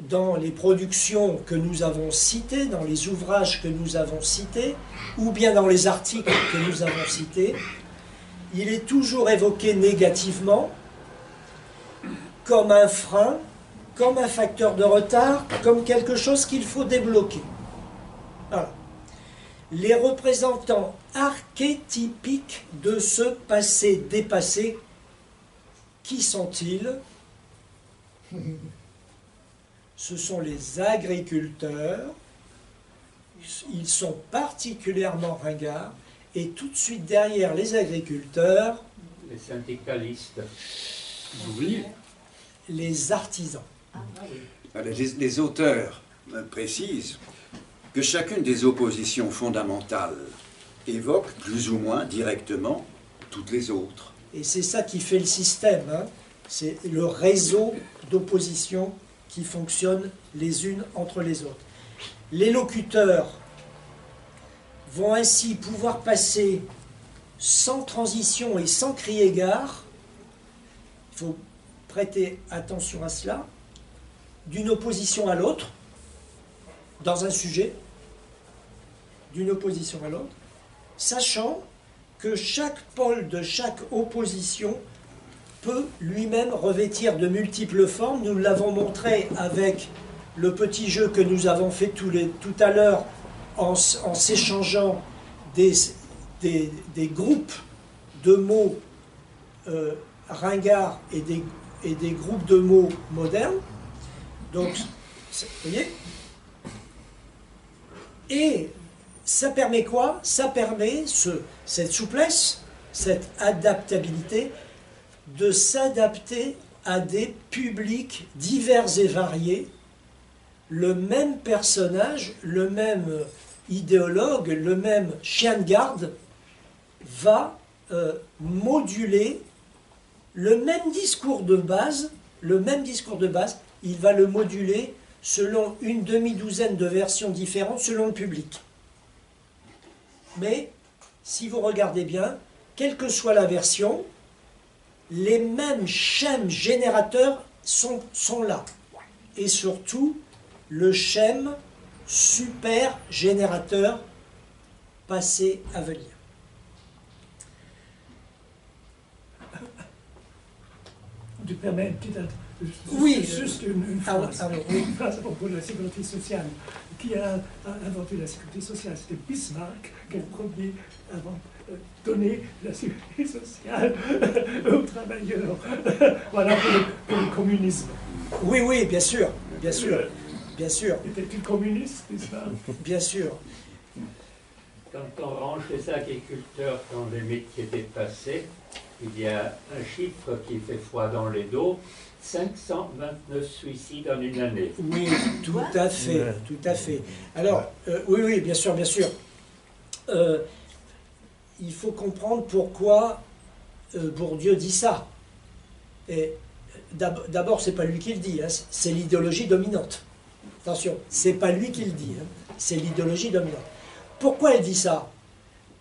dans les productions que nous avons citées, dans les ouvrages que nous avons cités, ou bien dans les articles que nous avons cités, il est toujours évoqué négativement comme un frein, comme un facteur de retard, comme quelque chose qu'il faut débloquer. Voilà. Les représentants archétypiques de ce passé dépassé, qui sont-ils? Ce sont les agriculteurs, ils sont particulièrement ringards, et tout de suite derrière les agriculteurs, Les syndicalistes. Les ouvriers. les artisans. Les auteurs précisent que chacune des oppositions fondamentales évoque plus ou moins directement toutes les autres. Et c'est ça qui fait le système, hein. C'est le réseau d'opposition qui fonctionnent les unes entre les autres. Les locuteurs vont ainsi pouvoir passer sans transition et sans crier gare, il faut prêter attention à cela, d'une opposition à l'autre, dans un sujet, d'une opposition à l'autre, sachant que chaque pôle de chaque opposition peut lui-même revêtir de multiples formes. Nous l'avons montré avec le petit jeu que nous avons fait tout à l'heure en s'échangeant des groupes de mots ringards et des groupes de mots modernes. Donc, vous voyez? Et ça permet quoi? Ça permet cette souplesse, cette adaptabilité, de s'adapter à des publics divers et variés. Le même personnage, le même idéologue, le même chien de garde va moduler le même discours de base, il va le moduler selon une demi-douzaine de versions différentes selon le public. Mais, si vous regardez bien, quelle que soit la version, les mêmes schèmes générateurs sont là. Et surtout, le schème super générateur passé à venir. Tu permets une petite Oui, juste une phrase. oui. Une phrase à propos de la sécurité sociale. Qui a inventé la sécurité sociale? C'était Bismarck, qui est le premier à donner la sécurité sociale aux travailleurs. Voilà pour le communisme. Oui, oui, bien sûr, bien sûr, bien sûr. Était-il communiste, Bismarck? Bien sûr. Quand on range les agriculteurs dans les métiers dépassés, il y a un chiffre qui fait froid dans les dos, 529 suicides en une année. Oui, tout à fait, tout à fait. Alors, oui, oui, bien sûr, bien sûr. Il faut comprendre pourquoi Bourdieu dit ça. Et d'abord, c'est pas lui qui le dit, hein, c'est l'idéologie dominante. Attention, c'est pas lui qui le dit, hein, c'est l'idéologie dominante. Pourquoi elle dit ça?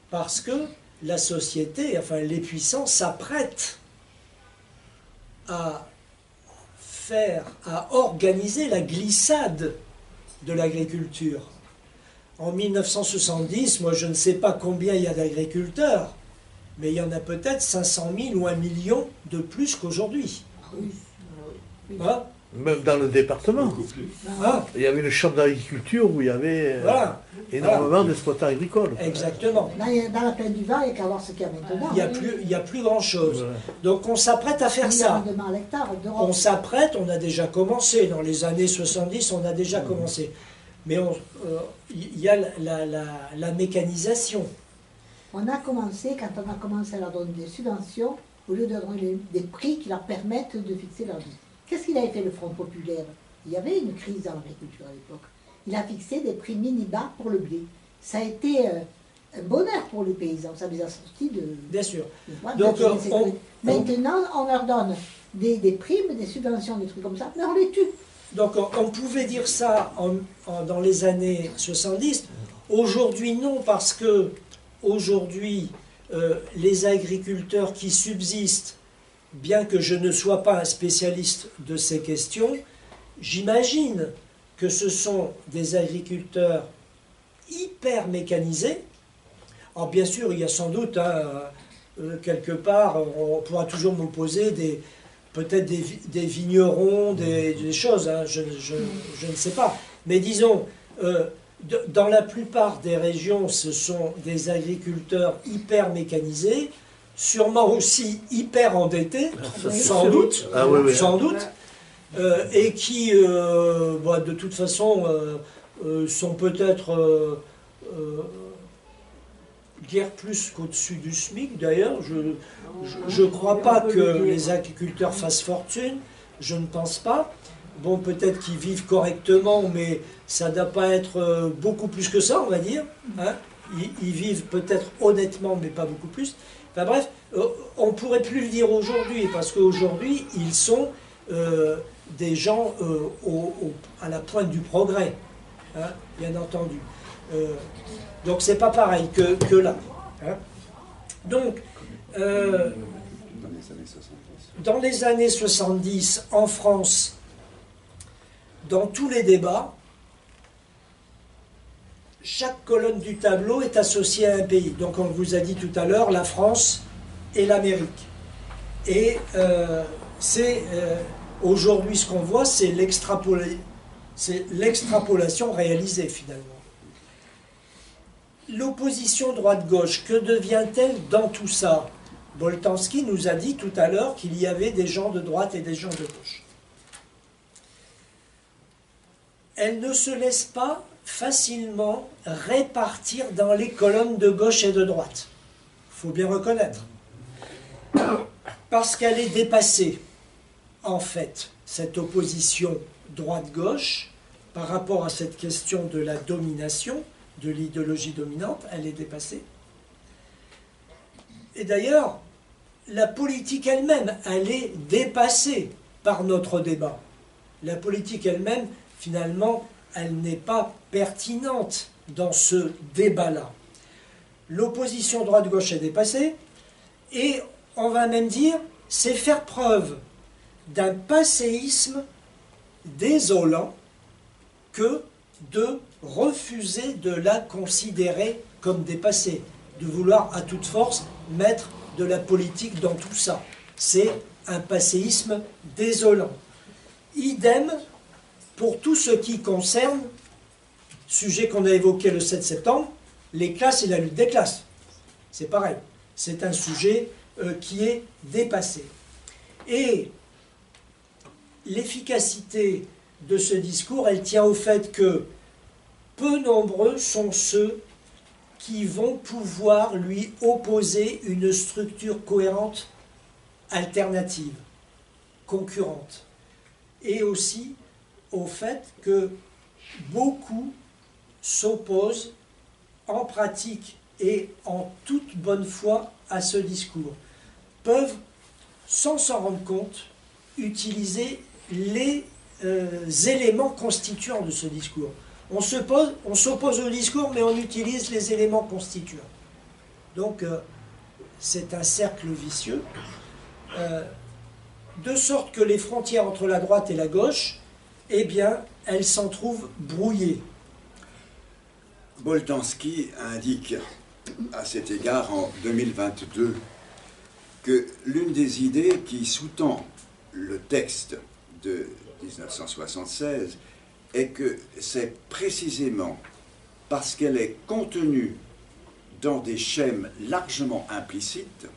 Parce que la société, enfin les puissants, s'apprêtent à organiser la glissade de l'agriculture. En 1970, moi je ne sais pas combien il y a d'agriculteurs, mais il y en a peut-être 500 000 ou 1 million de plus qu'aujourd'hui. Hein? Même dans le département. Hein? Il y avait une chambre d'agriculture où il y avait Voilà. énormément d'exploitants agricoles. Exactement. Dans la plaine du Var, il n'y a qu'à voir ce qu'il y a maintenant. Il n'y a plus grand-chose. Voilà. Donc on s'apprête à faire ça. On s'apprête, on a déjà commencé. Dans les années 70, on a déjà commencé. Mais il y a la mécanisation. On a commencé, quand on a commencé à leur donner des subventions, au lieu de donner des prix qui leur permettent de fixer leur vie. Qu'est-ce qu'il avait fait le Front populaire? Il y avait une crise dans l'agriculture à l'époque. Il a fixé des prix mini-bas pour le blé. Ça a été un bonheur pour les paysans. Ça les a sortis de... Bien sûr. Donc, maintenant, on leur donne des primes, des subventions, des trucs comme ça, mais on les tue. Donc on pouvait dire ça dans les années 70. Aujourd'hui, non, parce que aujourd'hui, les agriculteurs qui subsistent, bien que je ne sois pas un spécialiste de ces questions, j'imagine que ce sont des agriculteurs hyper mécanisés. Alors bien sûr, il y a sans doute, quelque part, on pourra toujours m'opposer peut-être des vignerons, des choses, je ne sais pas. Mais disons, dans la plupart des régions, ce sont des agriculteurs hyper mécanisés, sûrement aussi hyper endettés, sans doute, sans doute, et qui, de toute façon, sont peut-être guère plus qu'au-dessus du SMIC. D'ailleurs, je ne crois pas que les agriculteurs fassent fortune, je ne pense pas. Bon, peut-être qu'ils vivent correctement, mais ça ne doit pas être beaucoup plus que ça, on va dire. Hein. Ils vivent peut-être honnêtement, mais pas beaucoup plus. Enfin bref, on ne pourrait plus le dire aujourd'hui, parce qu'aujourd'hui, ils sont des gens à la pointe du progrès, hein, bien entendu. Donc c'est pas pareil que là. Hein. Donc, dans les années 70, en France, dans tous les débats, chaque colonne du tableau est associée à un pays. Donc on vous a dit tout à l'heure, la France et l'Amérique. Et aujourd'hui ce qu'on voit, c'est l'extrapolation réalisée finalement. L'opposition droite-gauche, que devient-elle dans tout ça? Boltanski nous a dit tout à l'heure qu'il y avait des gens de droite et des gens de gauche. Elle ne se laisse pas facilement répartir dans les colonnes de gauche et de droite. Il faut bien reconnaître. Parce qu'elle est dépassée, en fait, cette opposition droite-gauche, par rapport à cette question de la domination, de l'idéologie dominante, elle est dépassée. Et d'ailleurs, la politique elle-même, elle est dépassée par notre débat. La politique elle-même, finalement, elle n'est pas pertinente dans ce débat-là. L'opposition droite-gauche est dépassée, et on va même dire, c'est faire preuve d'un passéisme désolant que de refuser de la considérer comme dépassée, de vouloir à toute force mettre de la politique dans tout ça. C'est un passéisme désolant. Idem pour tout ce qui concerne, sujet qu'on a évoqué le 7 septembre, les classes et la lutte des classes. C'est pareil, c'est un sujet qui est dépassé. Et l'efficacité de ce discours, elle tient au fait que peu nombreux sont ceux qui vont pouvoir lui opposer une structure cohérente, alternative, concurrente. Et aussi au fait que beaucoup s'opposent en pratique et en toute bonne foi à ce discours, peuvent, sans s'en rendre compte, utiliser les éléments constituants de ce discours. On s'oppose au discours, mais on utilise les éléments constituants. Donc, c'est un cercle vicieux, de sorte que les frontières entre la droite et la gauche, eh bien, elles s'en trouvent brouillées. Boltanski indique à cet égard en 2022 que l'une des idées qui sous-tend le texte de 1976 est que c'est précisément parce qu'elle est contenue dans des schèmes largement implicites,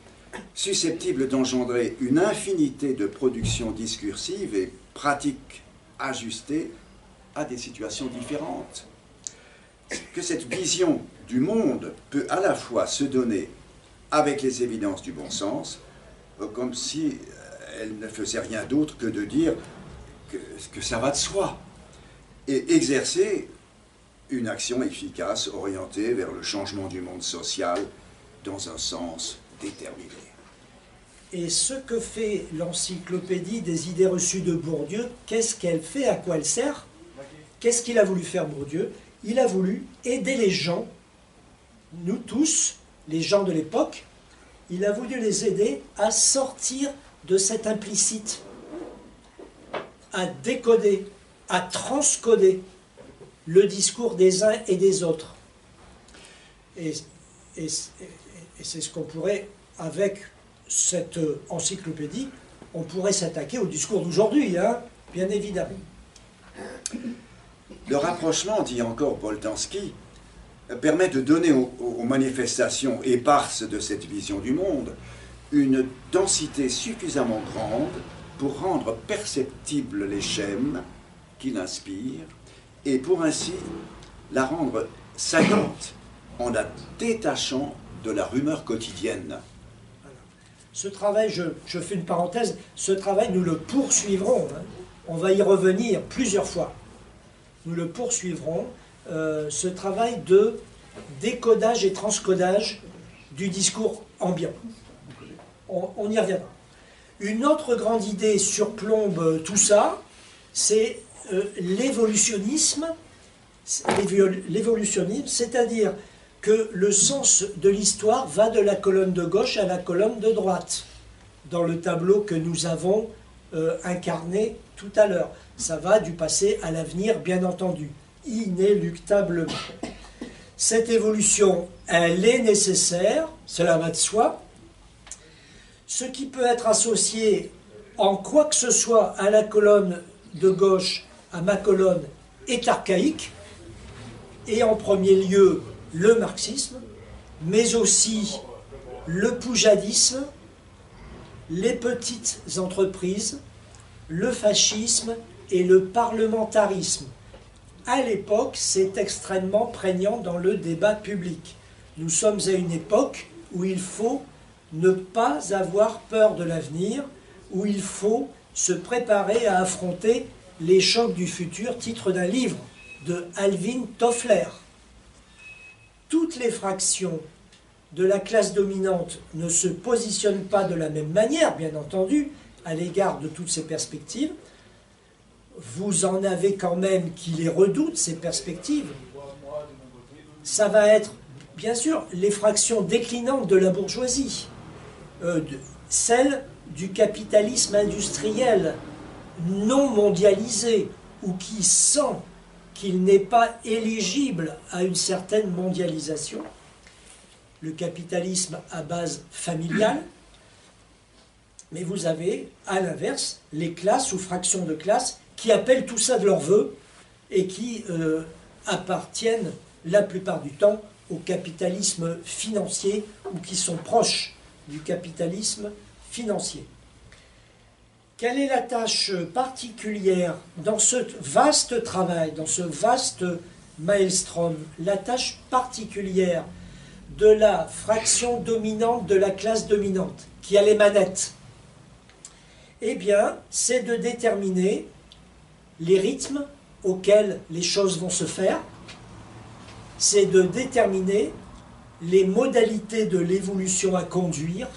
susceptibles d'engendrer une infinité de productions discursives et pratiques ajustées à des situations différentes, que cette vision du monde peut à la fois se donner avec les évidences du bon sens, comme si elle ne faisait rien d'autre que de dire que ça va de soi, et exercer une action efficace orientée vers le changement du monde social dans un sens déterminé. Et ce que fait l'encyclopédie des idées reçues de Bourdieu, qu'est-ce qu'elle fait, à quoi elle sert? Qu'est-ce qu'il a voulu faire Bourdieu? Il a voulu aider les gens, nous tous, les gens de l'époque, il a voulu les aider à sortir de cet implicite, à décoder, à transcoder le discours des uns et des autres. Et c'est ce qu'on pourrait, avec cette encyclopédie, on pourrait s'attaquer au discours d'aujourd'hui, hein, bien évidemment. Le rapprochement, dit encore Boltanski, permet de donner aux manifestations éparses de cette vision du monde une densité suffisamment grande pour rendre perceptibles les schèmes qui l'inspirent et pour ainsi la rendre saillante en la détachant de la rumeur quotidienne. Ce travail, je fais une parenthèse, ce travail nous le poursuivrons, hein. On va y revenir plusieurs fois. Nous le poursuivrons, ce travail de décodage et transcodage du discours ambiant. On y reviendra. Une autre grande idée surplombe tout ça, c'est l'évolutionnisme, c'est-à-dire que le sens de l'histoire va de la colonne de gauche à la colonne de droite, dans le tableau que nous avons incarné tout à l'heure. Ça va du passé à l'avenir, bien entendu, inéluctablement. Cette évolution, elle est nécessaire, cela va de soi. Ce qui peut être associé en quoi que ce soit à la colonne de gauche, à ma colonne, est archaïque, et en premier lieu le marxisme, mais aussi le poujadisme, les petites entreprises, le fascisme et le parlementarisme. À l'époque, c'est extrêmement prégnant dans le débat public. Nous sommes à une époque où il faut ne pas avoir peur de l'avenir, où il faut se préparer à affronter les chocs du futur, titre d'un livre de Alvin Toffler. Toutes les fractions de la classe dominante ne se positionnent pas de la même manière, bien entendu, à l'égard de toutes ces perspectives. Vous en avez quand même qui les redoutent, ces perspectives. Ça va être, bien sûr, les fractions déclinantes de la bourgeoisie, celles du capitalisme industriel non mondialisé, ou qui sent qu'il n'est pas éligible à une certaine mondialisation, le capitalisme à base familiale, mais vous avez, à l'inverse, les classes ou fractions de classes qui appellent tout ça de leur vœu et qui appartiennent la plupart du temps au capitalisme financier ou qui sont proches du capitalisme financier. Quelle est la tâche particulière dans ce vaste travail, dans ce vaste maelstrom, la tâche particulière de la fraction dominante de la classe dominante, qui a les manettes? Eh bien, c'est de déterminer les rythmes auxquels les choses vont se faire, c'est de déterminer les modalités de l'évolution à conduire.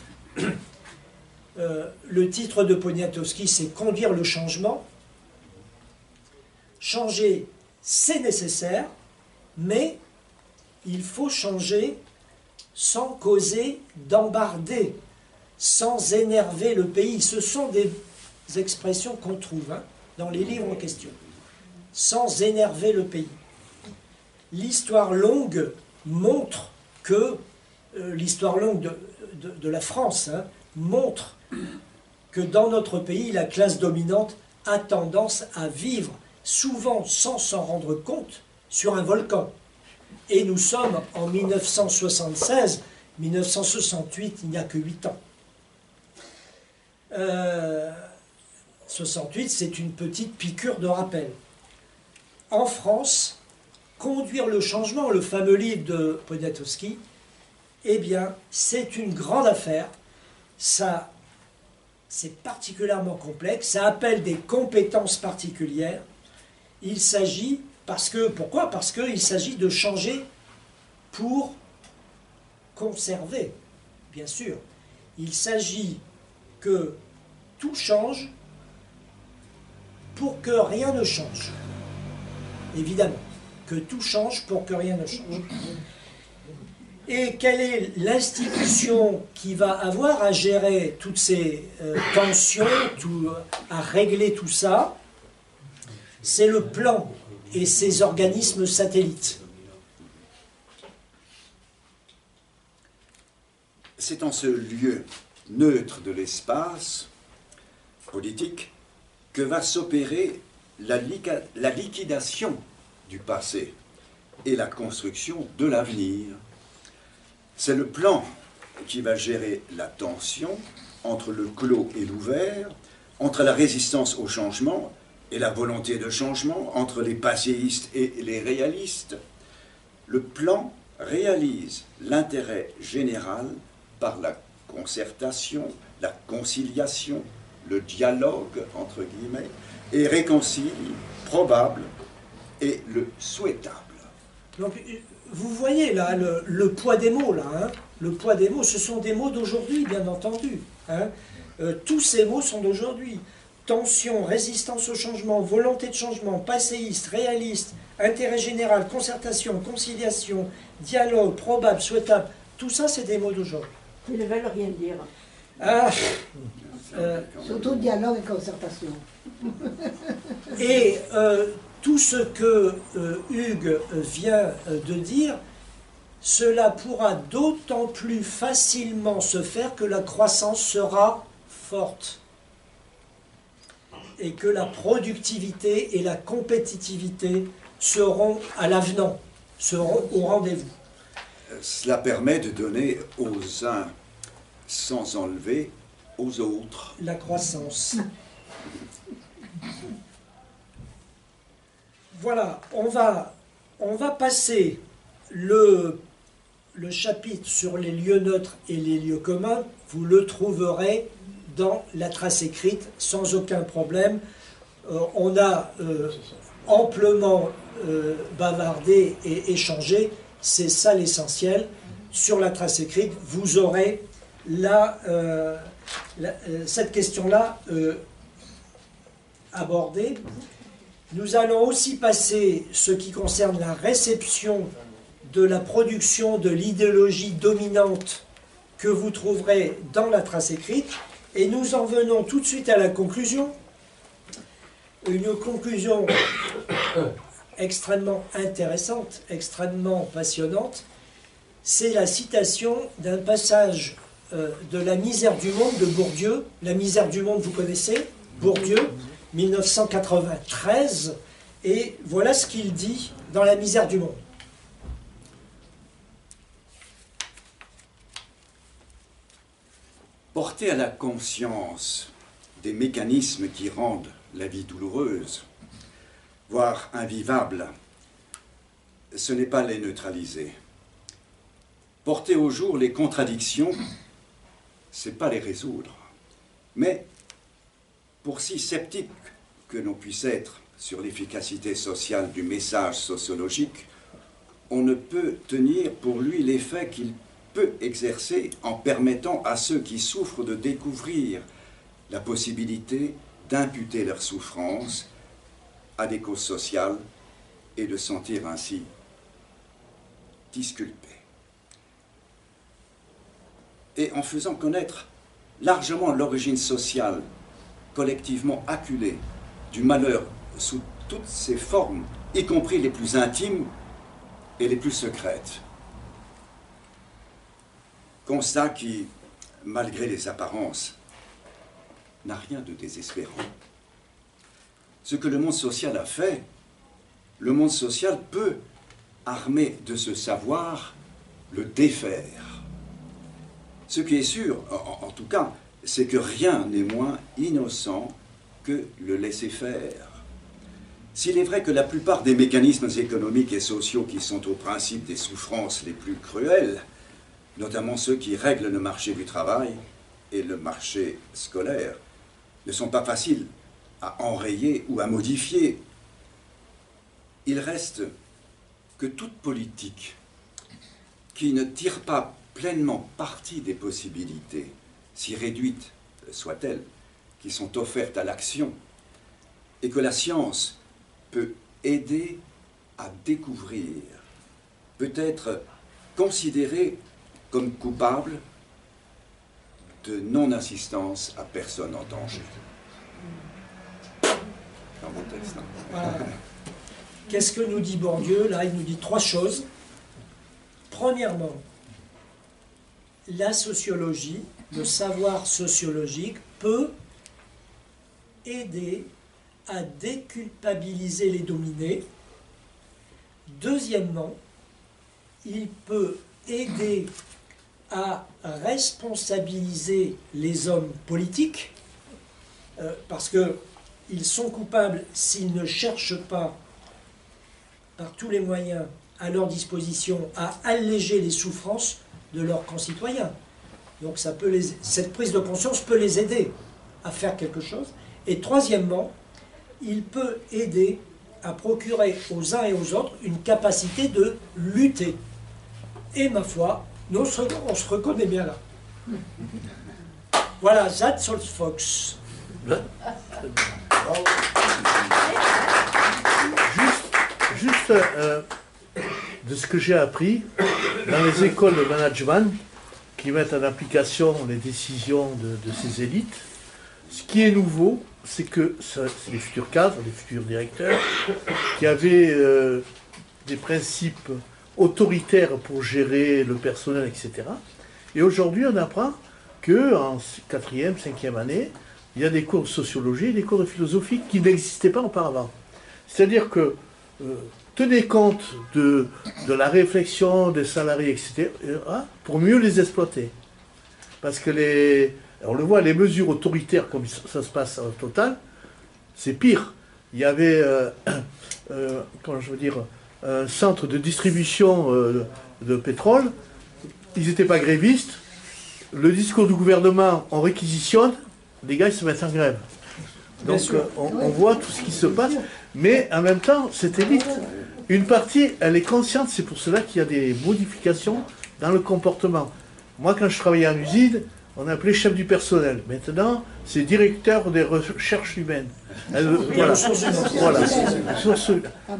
Le titre de Poniatowski, c'est « Conduire le changement ». Changer, c'est nécessaire, mais il faut changer sans causer d'embarder, sans énerver le pays. Ce sont des expressions qu'on trouve dans les livres en question. Sans énerver le pays. L'histoire longue montre que, l'histoire longue de la France, montre que dans notre pays, la classe dominante a tendance à vivre, souvent sans s'en rendre compte, sur un volcan. Et nous sommes en 1976, 1968, il n'y a que 8 ans. 68, c'est une petite piqûre de rappel. En France, conduire le changement, le fameux livre de Poniatowski, eh bien, c'est une grande affaire. Ça, c'est particulièrement complexe, ça appelle des compétences particulières. Il s'agit, pourquoi? Parce qu'il s'agit de changer pour conserver, bien sûr. Il s'agit que tout change pour que rien ne change. Évidemment, que tout change pour que rien ne change. Et quelle est l'institution qui va avoir à gérer toutes ces tensions, à régler tout ça? c'est le plan et ses organismes satellites. C'est en ce lieu neutre de l'espace politique que va s'opérer la liquidation du passé et la construction de l'avenir. C'est le plan qui va gérer la tension entre le clos et l'ouvert, entre la résistance au changement et la volonté de changement, entre les passéistes et les réalistes. Le plan réalise l'intérêt général par la concertation, la conciliation, le dialogue, entre guillemets, et réconcilie probable et le souhaitable. Donc, vous voyez là le poids des mots, là, hein. Le poids des mots, ce sont des mots d'aujourd'hui, bien entendu. Hein. Tous ces mots sont d'aujourd'hui. Tension, résistance au changement, volonté de changement, passéiste, réaliste, intérêt général, concertation, conciliation, dialogue, probable, souhaitable. Tout ça, c'est des mots d'aujourd'hui. Ils ne veulent rien dire. Ah, Surtout dialogue et concertation. et tout ce que Hugues vient de dire, cela pourra d'autant plus facilement se faire que la croissance sera forte et que la productivité et la compétitivité seront à l'avenant, seront au rendez-vous. Cela permet de donner aux uns sans enlever aux autres. La croissance. Voilà, on va passer le chapitre sur les lieux neutres et les lieux communs. Vous le trouverez dans la trace écrite sans aucun problème. On a amplement bavardé et échangé. C'est ça l'essentiel. Sur la trace écrite, vous aurez cette question-là abordée. Nous allons aussi passer ce qui concerne la réception de la production de l'idéologie dominante que vous trouverez dans la trace écrite. Et nous en venons tout de suite à la conclusion. Une conclusion extrêmement intéressante, extrêmement passionnante. C'est la citation d'un passage de La misère du monde de Bourdieu. La misère du monde, vous connaissez, Bourdieu, 1993. Et voilà ce qu'il dit dans La misère du monde. Porter à la conscience des mécanismes qui rendent la vie douloureuse, voire invivable, ce n'est pas les neutraliser. Porter au jour les contradictions, ce n'est pas les résoudre. Mais, pour si sceptique que l'on puisse être sur l'efficacité sociale du message sociologique, on ne peut tenir pour lui l'effet qu'il peut exercer en permettant à ceux qui souffrent de découvrir la possibilité d'imputer leur souffrance à des causes sociales et de sentir ainsi disculpés. Et en faisant connaître largement l'origine sociale collectivement acculée du malheur sous toutes ses formes, y compris les plus intimes et les plus secrètes. Constat qui, malgré les apparences, n'a rien de désespérant. Ce que le monde social a fait, le monde social peut, armé de ce savoir, le défaire. Ce qui est sûr, en tout cas, c'est que rien n'est moins innocent que le laisser-faire. S'il est vrai que la plupart des mécanismes économiques et sociaux qui sont au principe des souffrances les plus cruelles, notamment ceux qui règlent le marché du travail et le marché scolaire, ne sont pas faciles à enrayer ou à modifier, il reste que toute politique qui ne tire pas pleinement parti des possibilités, si réduites soient-elles, qui sont offertes à l'action, et que la science peut aider à découvrir, peut être considérée comme coupable de non-assistance à personne en danger. Voilà. Qu'est-ce que nous dit Bourdieu? Là, il nous dit 3 choses. Premièrement, la sociologie, le savoir sociologique peut aider à déculpabiliser les dominés. Deuxièmement, il peut aider à responsabiliser les hommes politiques, parce qu'ils sont coupables s'ils ne cherchent pas, par tous les moyens à leur disposition, à alléger les souffrances de leurs concitoyens. Donc cette prise de conscience peut les aider à faire quelque chose. Et troisièmement, il peut aider à procurer aux uns et aux autres une capacité de lutter. Et ma foi, on se reconnaît bien là. Voilà, that's all Fox. Juste de ce que j'ai appris, dans les écoles de management qui mettent en application les décisions de ces élites, ce qui est nouveau, c'est que c'est les futurs cadres, les futurs directeurs, qui avaient des principes autoritaires pour gérer le personnel, etc. Et aujourd'hui, on apprend qu'en 4e, 5e année, il y a des cours de sociologie et des cours de philosophie qui n'existaient pas auparavant. C'est-à-dire que tenez compte de la réflexion des salariés, etc., pour mieux les exploiter. Parce que on le voit, les mesures autoritaires, comme ça se passe en Total, c'est pire. Il y avait, comment je veux dire, un centre de distribution de pétrole, ils n'étaient pas grévistes, le discours du gouvernement, on réquisitionne, les gars ils se mettent en grève. Donc on voit tout ce qui se passe, mais en même temps, cette élite, une partie, elle est consciente, c'est pour cela qu'il y a des modifications dans le comportement. Moi, quand je travaillais en usine, on appelait chef du personnel. Maintenant, c'est directeur des recherches humaines.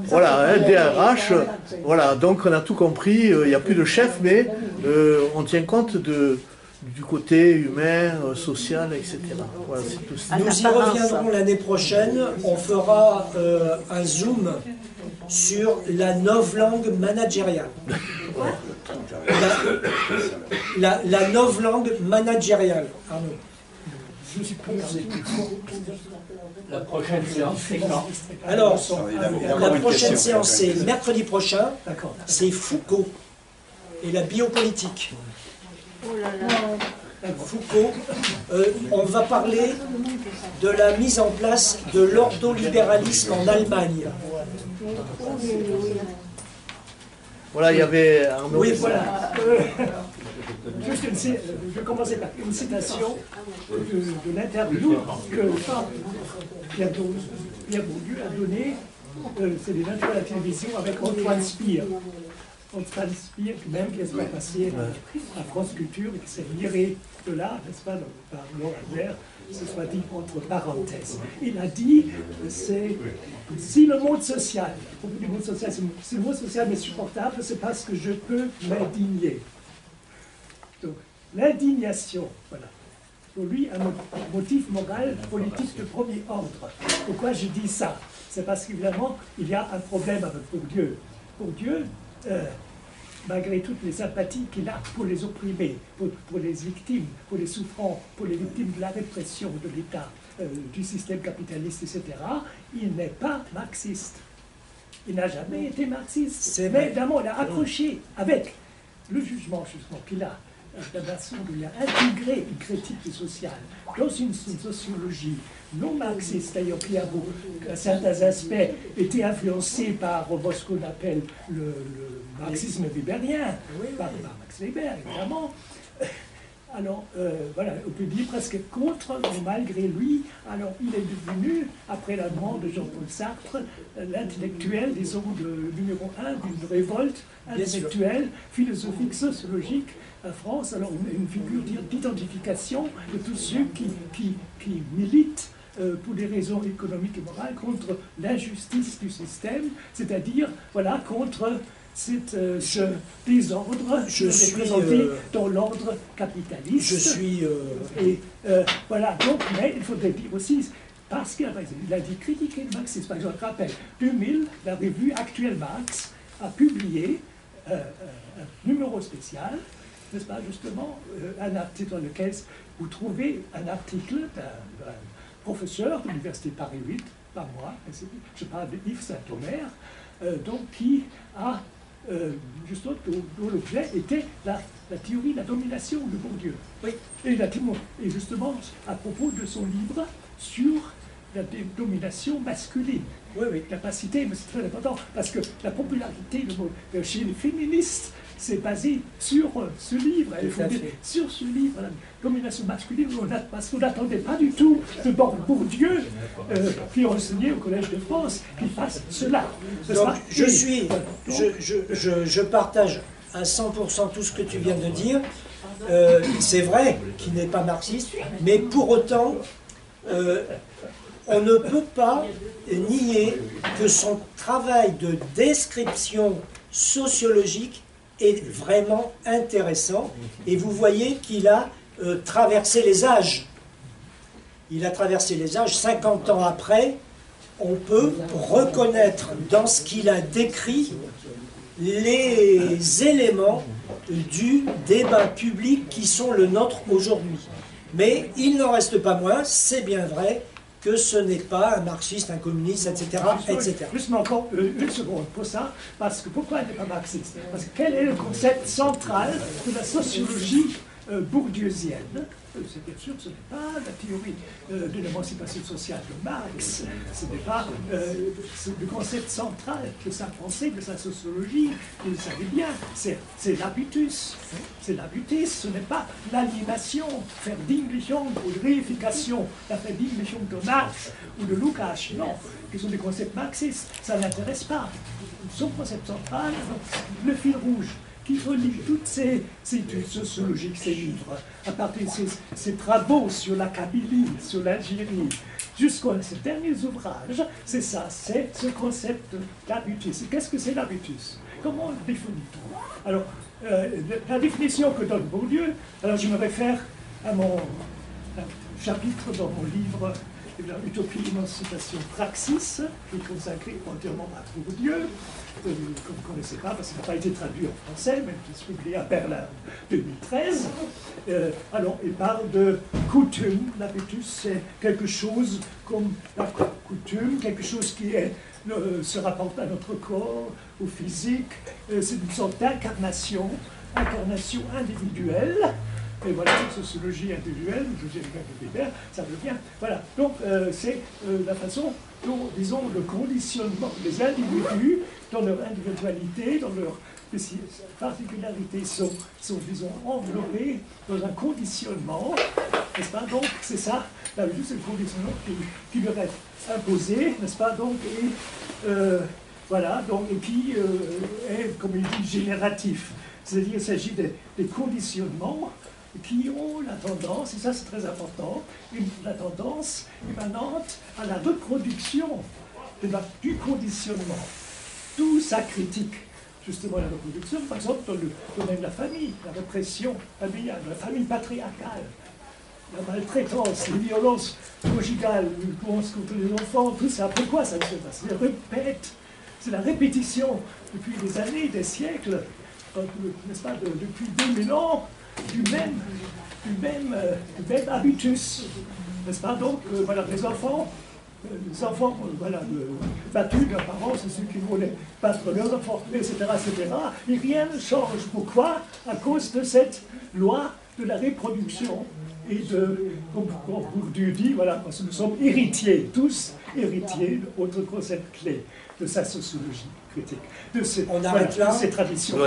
Voilà, DRH, voilà, donc on a tout compris, il n'y a plus de chef, mais on tient compte du côté humain, social, etc. Voilà, c'est tout ça. Nous y reviendrons l'année prochaine, on fera un zoom sur la novlangue managériale. La novlangue managériale. Arnaud. La prochaine séance, c'est quand? Alors, la prochaine séance, c'est mercredi prochain. C'est Foucault et la biopolitique. Foucault, on va parler de la mise en place de l'ordolibéralisme en Allemagne. Voilà, il y avait Arnaud. Oui, voilà. Je vais commencer par une citation de l'interview que Pierre Bourdieu a donnée. C'est des interviews à la télévision avec Antoine Spire. Antoine Spire, même qui est passé à France Culture et qui s'est viré de là, n'est-ce pas, par Laurent Albert, ce soit dit entre parenthèses. Il a dit, si le monde social, si le monde social m'est supportable, c'est parce que je peux m'indigner. Donc, l'indignation, voilà, pour lui, un motif moral, politique de premier ordre. Pourquoi je dis ça? C'est parce qu'évidemment, il y a un problème avec Bourdieu. Bourdieu, malgré toutes les sympathies qu'il a pour les opprimés, pour les victimes, pour les souffrants, pour les victimes de la répression de l'État, du système capitaliste, etc., il n'est pas marxiste. Il n'a jamais été marxiste. Mais évidemment, il a accroché avec le jugement, justement, qu'il a, de la façon dont il a intégré une critique sociale dans une sociologie non marxiste, d'ailleurs, qui a certains aspects été influencés par ce qu'on appelle le marxisme weberien, par Max Weber, évidemment. Alors, voilà, on peut dire presque contre, mais malgré lui, alors il est devenu, après la mort de Jean-Paul Sartre, l'intellectuel, disons, numéro 1 d'une révolte intellectuelle, philosophique, sociologique en France. Alors, une figure d'identification de tous ceux qui militent pour des raisons économiques et morales contre l'injustice du système, c'est-à-dire, voilà, contre ce désordre représenté dans l'ordre capitaliste. Je suis... Et voilà, donc, mais il faudrait dire aussi, parce qu'il a dit critiquer le marxisme. Par exemple, je rappelle, 2000, la revue Actuel Marx a publié un numéro spécial, n'est-ce pas, justement, un article dans lequel vous trouvez un article d'un professeur de l'Université Paris 8, pas moi, je parle de Yves Saint-Omer, donc qui a, justement, dont l'objet était la théorie de la domination de Bourdieu. Oui. Et justement, à propos de son livre sur la domination masculine. Oui, oui. Capacité, mais c'est très important, parce que la popularité chez les féministes, c'est basé sur ce livre. Il faut dire, sur ce livre, la domination masculine, parce qu'on n'attendait pas du tout de Bourdieu, qui enseignait au Collège de France, qui fasse cela. Donc, je partage à 100% tout ce que tu viens de dire. C'est vrai qu'il n'est pas marxiste, mais pour autant, on ne peut pas nier que son travail de description sociologique est vraiment intéressant. Et vous voyez qu'il a traversé les âges. Il a traversé les âges. 50 ans après, on peut reconnaître dans ce qu'il a décrit les éléments du débat public qui sont le nôtre aujourd'hui. Mais il n'en reste pas moins, c'est bien vrai, que ce n'est pas un marxiste, un communiste, etc. etc. Juste encore une seconde pour ça, parce que pourquoi il n'est pas marxiste? Parce que quel est le concept central de la sociologie bourdieusienne? C'est bien sûr, ce n'est pas la théorie de l'émancipation sociale de Marx, ce n'est pas le concept central de sa pensée, de sa sociologie, vous le savez bien, c'est l'habitus. C'est l'habitus, ce n'est pas l'animation, faire d'Inglichung ou de réification, la faire d'Inglichung de Marx ou de Lukács, non, qui sont des concepts marxistes, ça ne l'intéresse pas. Son concept central, le fil rouge, qui relie toutes ces études sociologiques, ces livres, à partir de ces travaux sur la Kabylie, sur l'Algérie, jusqu'à ces derniers ouvrages, c'est ça, c'est ce concept d'habitus. Qu'est-ce que c'est l'habitus? Comment le définit-on? Alors, la définition que donne Bourdieu, alors je me réfère à mon chapitre dans mon livre Utopie, émancipation, praxis, qui est consacré entièrement à Bourdieu, que vous ne connaissez pas parce qu'il n'a pas été traduit en français, mais qui est publié à Berlin en 2013. Alors, il parle de coutume. L'habitus, c'est quelque chose comme la coutume, quelque chose qui se rapporte à notre corps, au physique. C'est une sorte d'incarnation, incarnation individuelle. Et voilà, cette sociologie individuelle, Joseph Weber, ça devient. Voilà, donc c'est la façon dont, disons, le conditionnement des individus, dans leur individualité, dans leur particularités, sont, disons, enveloppés dans un conditionnement, n'est-ce pas? Donc, c'est ça, là, juste le conditionnement qui leur est imposé, n'est-ce pas? Donc, et voilà, donc, et qui est, comme il dit, génératif. C'est-à-dire qu'il s'agit des conditionnements qui ont la tendance, et ça c'est très important, la tendance émanante à la reproduction du conditionnement. Tout ça critique justement la reproduction, par exemple dans le domaine de la famille, la répression familiale, la famille patriarcale, la maltraitance, les violences conjugales, les violences contre les enfants, tout ça. Pourquoi ça se passe? C'est la répétition depuis des années, des siècles, n'est-ce pas, depuis 2000 ans, du même habitus, n'est-ce pas? Donc, voilà, les enfants, voilà, battus de leurs parents, c'est ceux qui voulaient battre leurs enfants, etc., etc. Et rien ne change. Pourquoi? À cause de cette loi de la reproduction et de, comme Bourdieu dit, voilà, parce que nous sommes héritiers, tous héritiers, autre concept clé de sa sociologie critique, de ces traditions,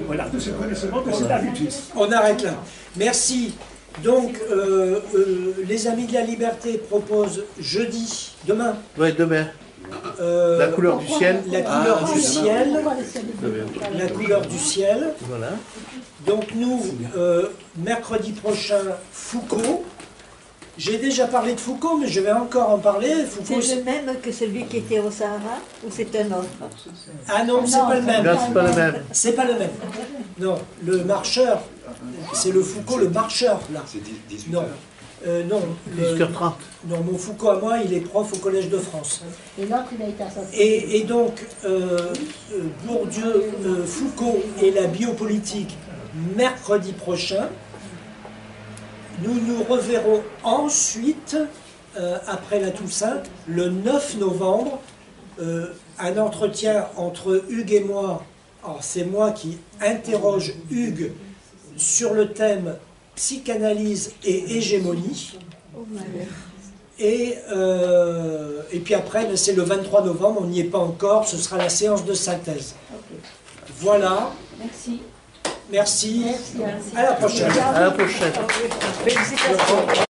voilà, de ce connaissement, de cet habitus. On arrête là. Merci. Donc, les Amis de la Liberté proposent jeudi, demain. Oui, demain. La couleur du ciel. La couleur du ciel. La couleur du ciel. Voilà. Donc nous, mercredi prochain, Foucault. J'ai déjà parlé de Foucault, mais je vais encore en parler. C'est le même que celui qui était au Sahara, ou c'est un autre? Ah non, c'est pas le même. Non, c'est pas le même. C'est pas le même. Non, le marcheur, c'est le Foucault, le marcheur, là. C'est 18 non. heures. Non. 18h30. Non, mon Foucault à moi, il est prof au Collège de France. Et l'autre, il a été assassiné. Et donc, Bourdieu, Foucault et la biopolitique, mercredi prochain. Nous nous reverrons ensuite, après la Toussaint, le 9 novembre, un entretien entre Hugues et moi. Alors, c'est moi qui interroge Hugues sur le thème psychanalyse et hégémonie. Et puis après, c'est le 23 novembre, on n'y est pas encore, ce sera la séance de synthèse. Voilà. Merci. Merci. Merci. À la prochaine. À la prochaine. Félicitations.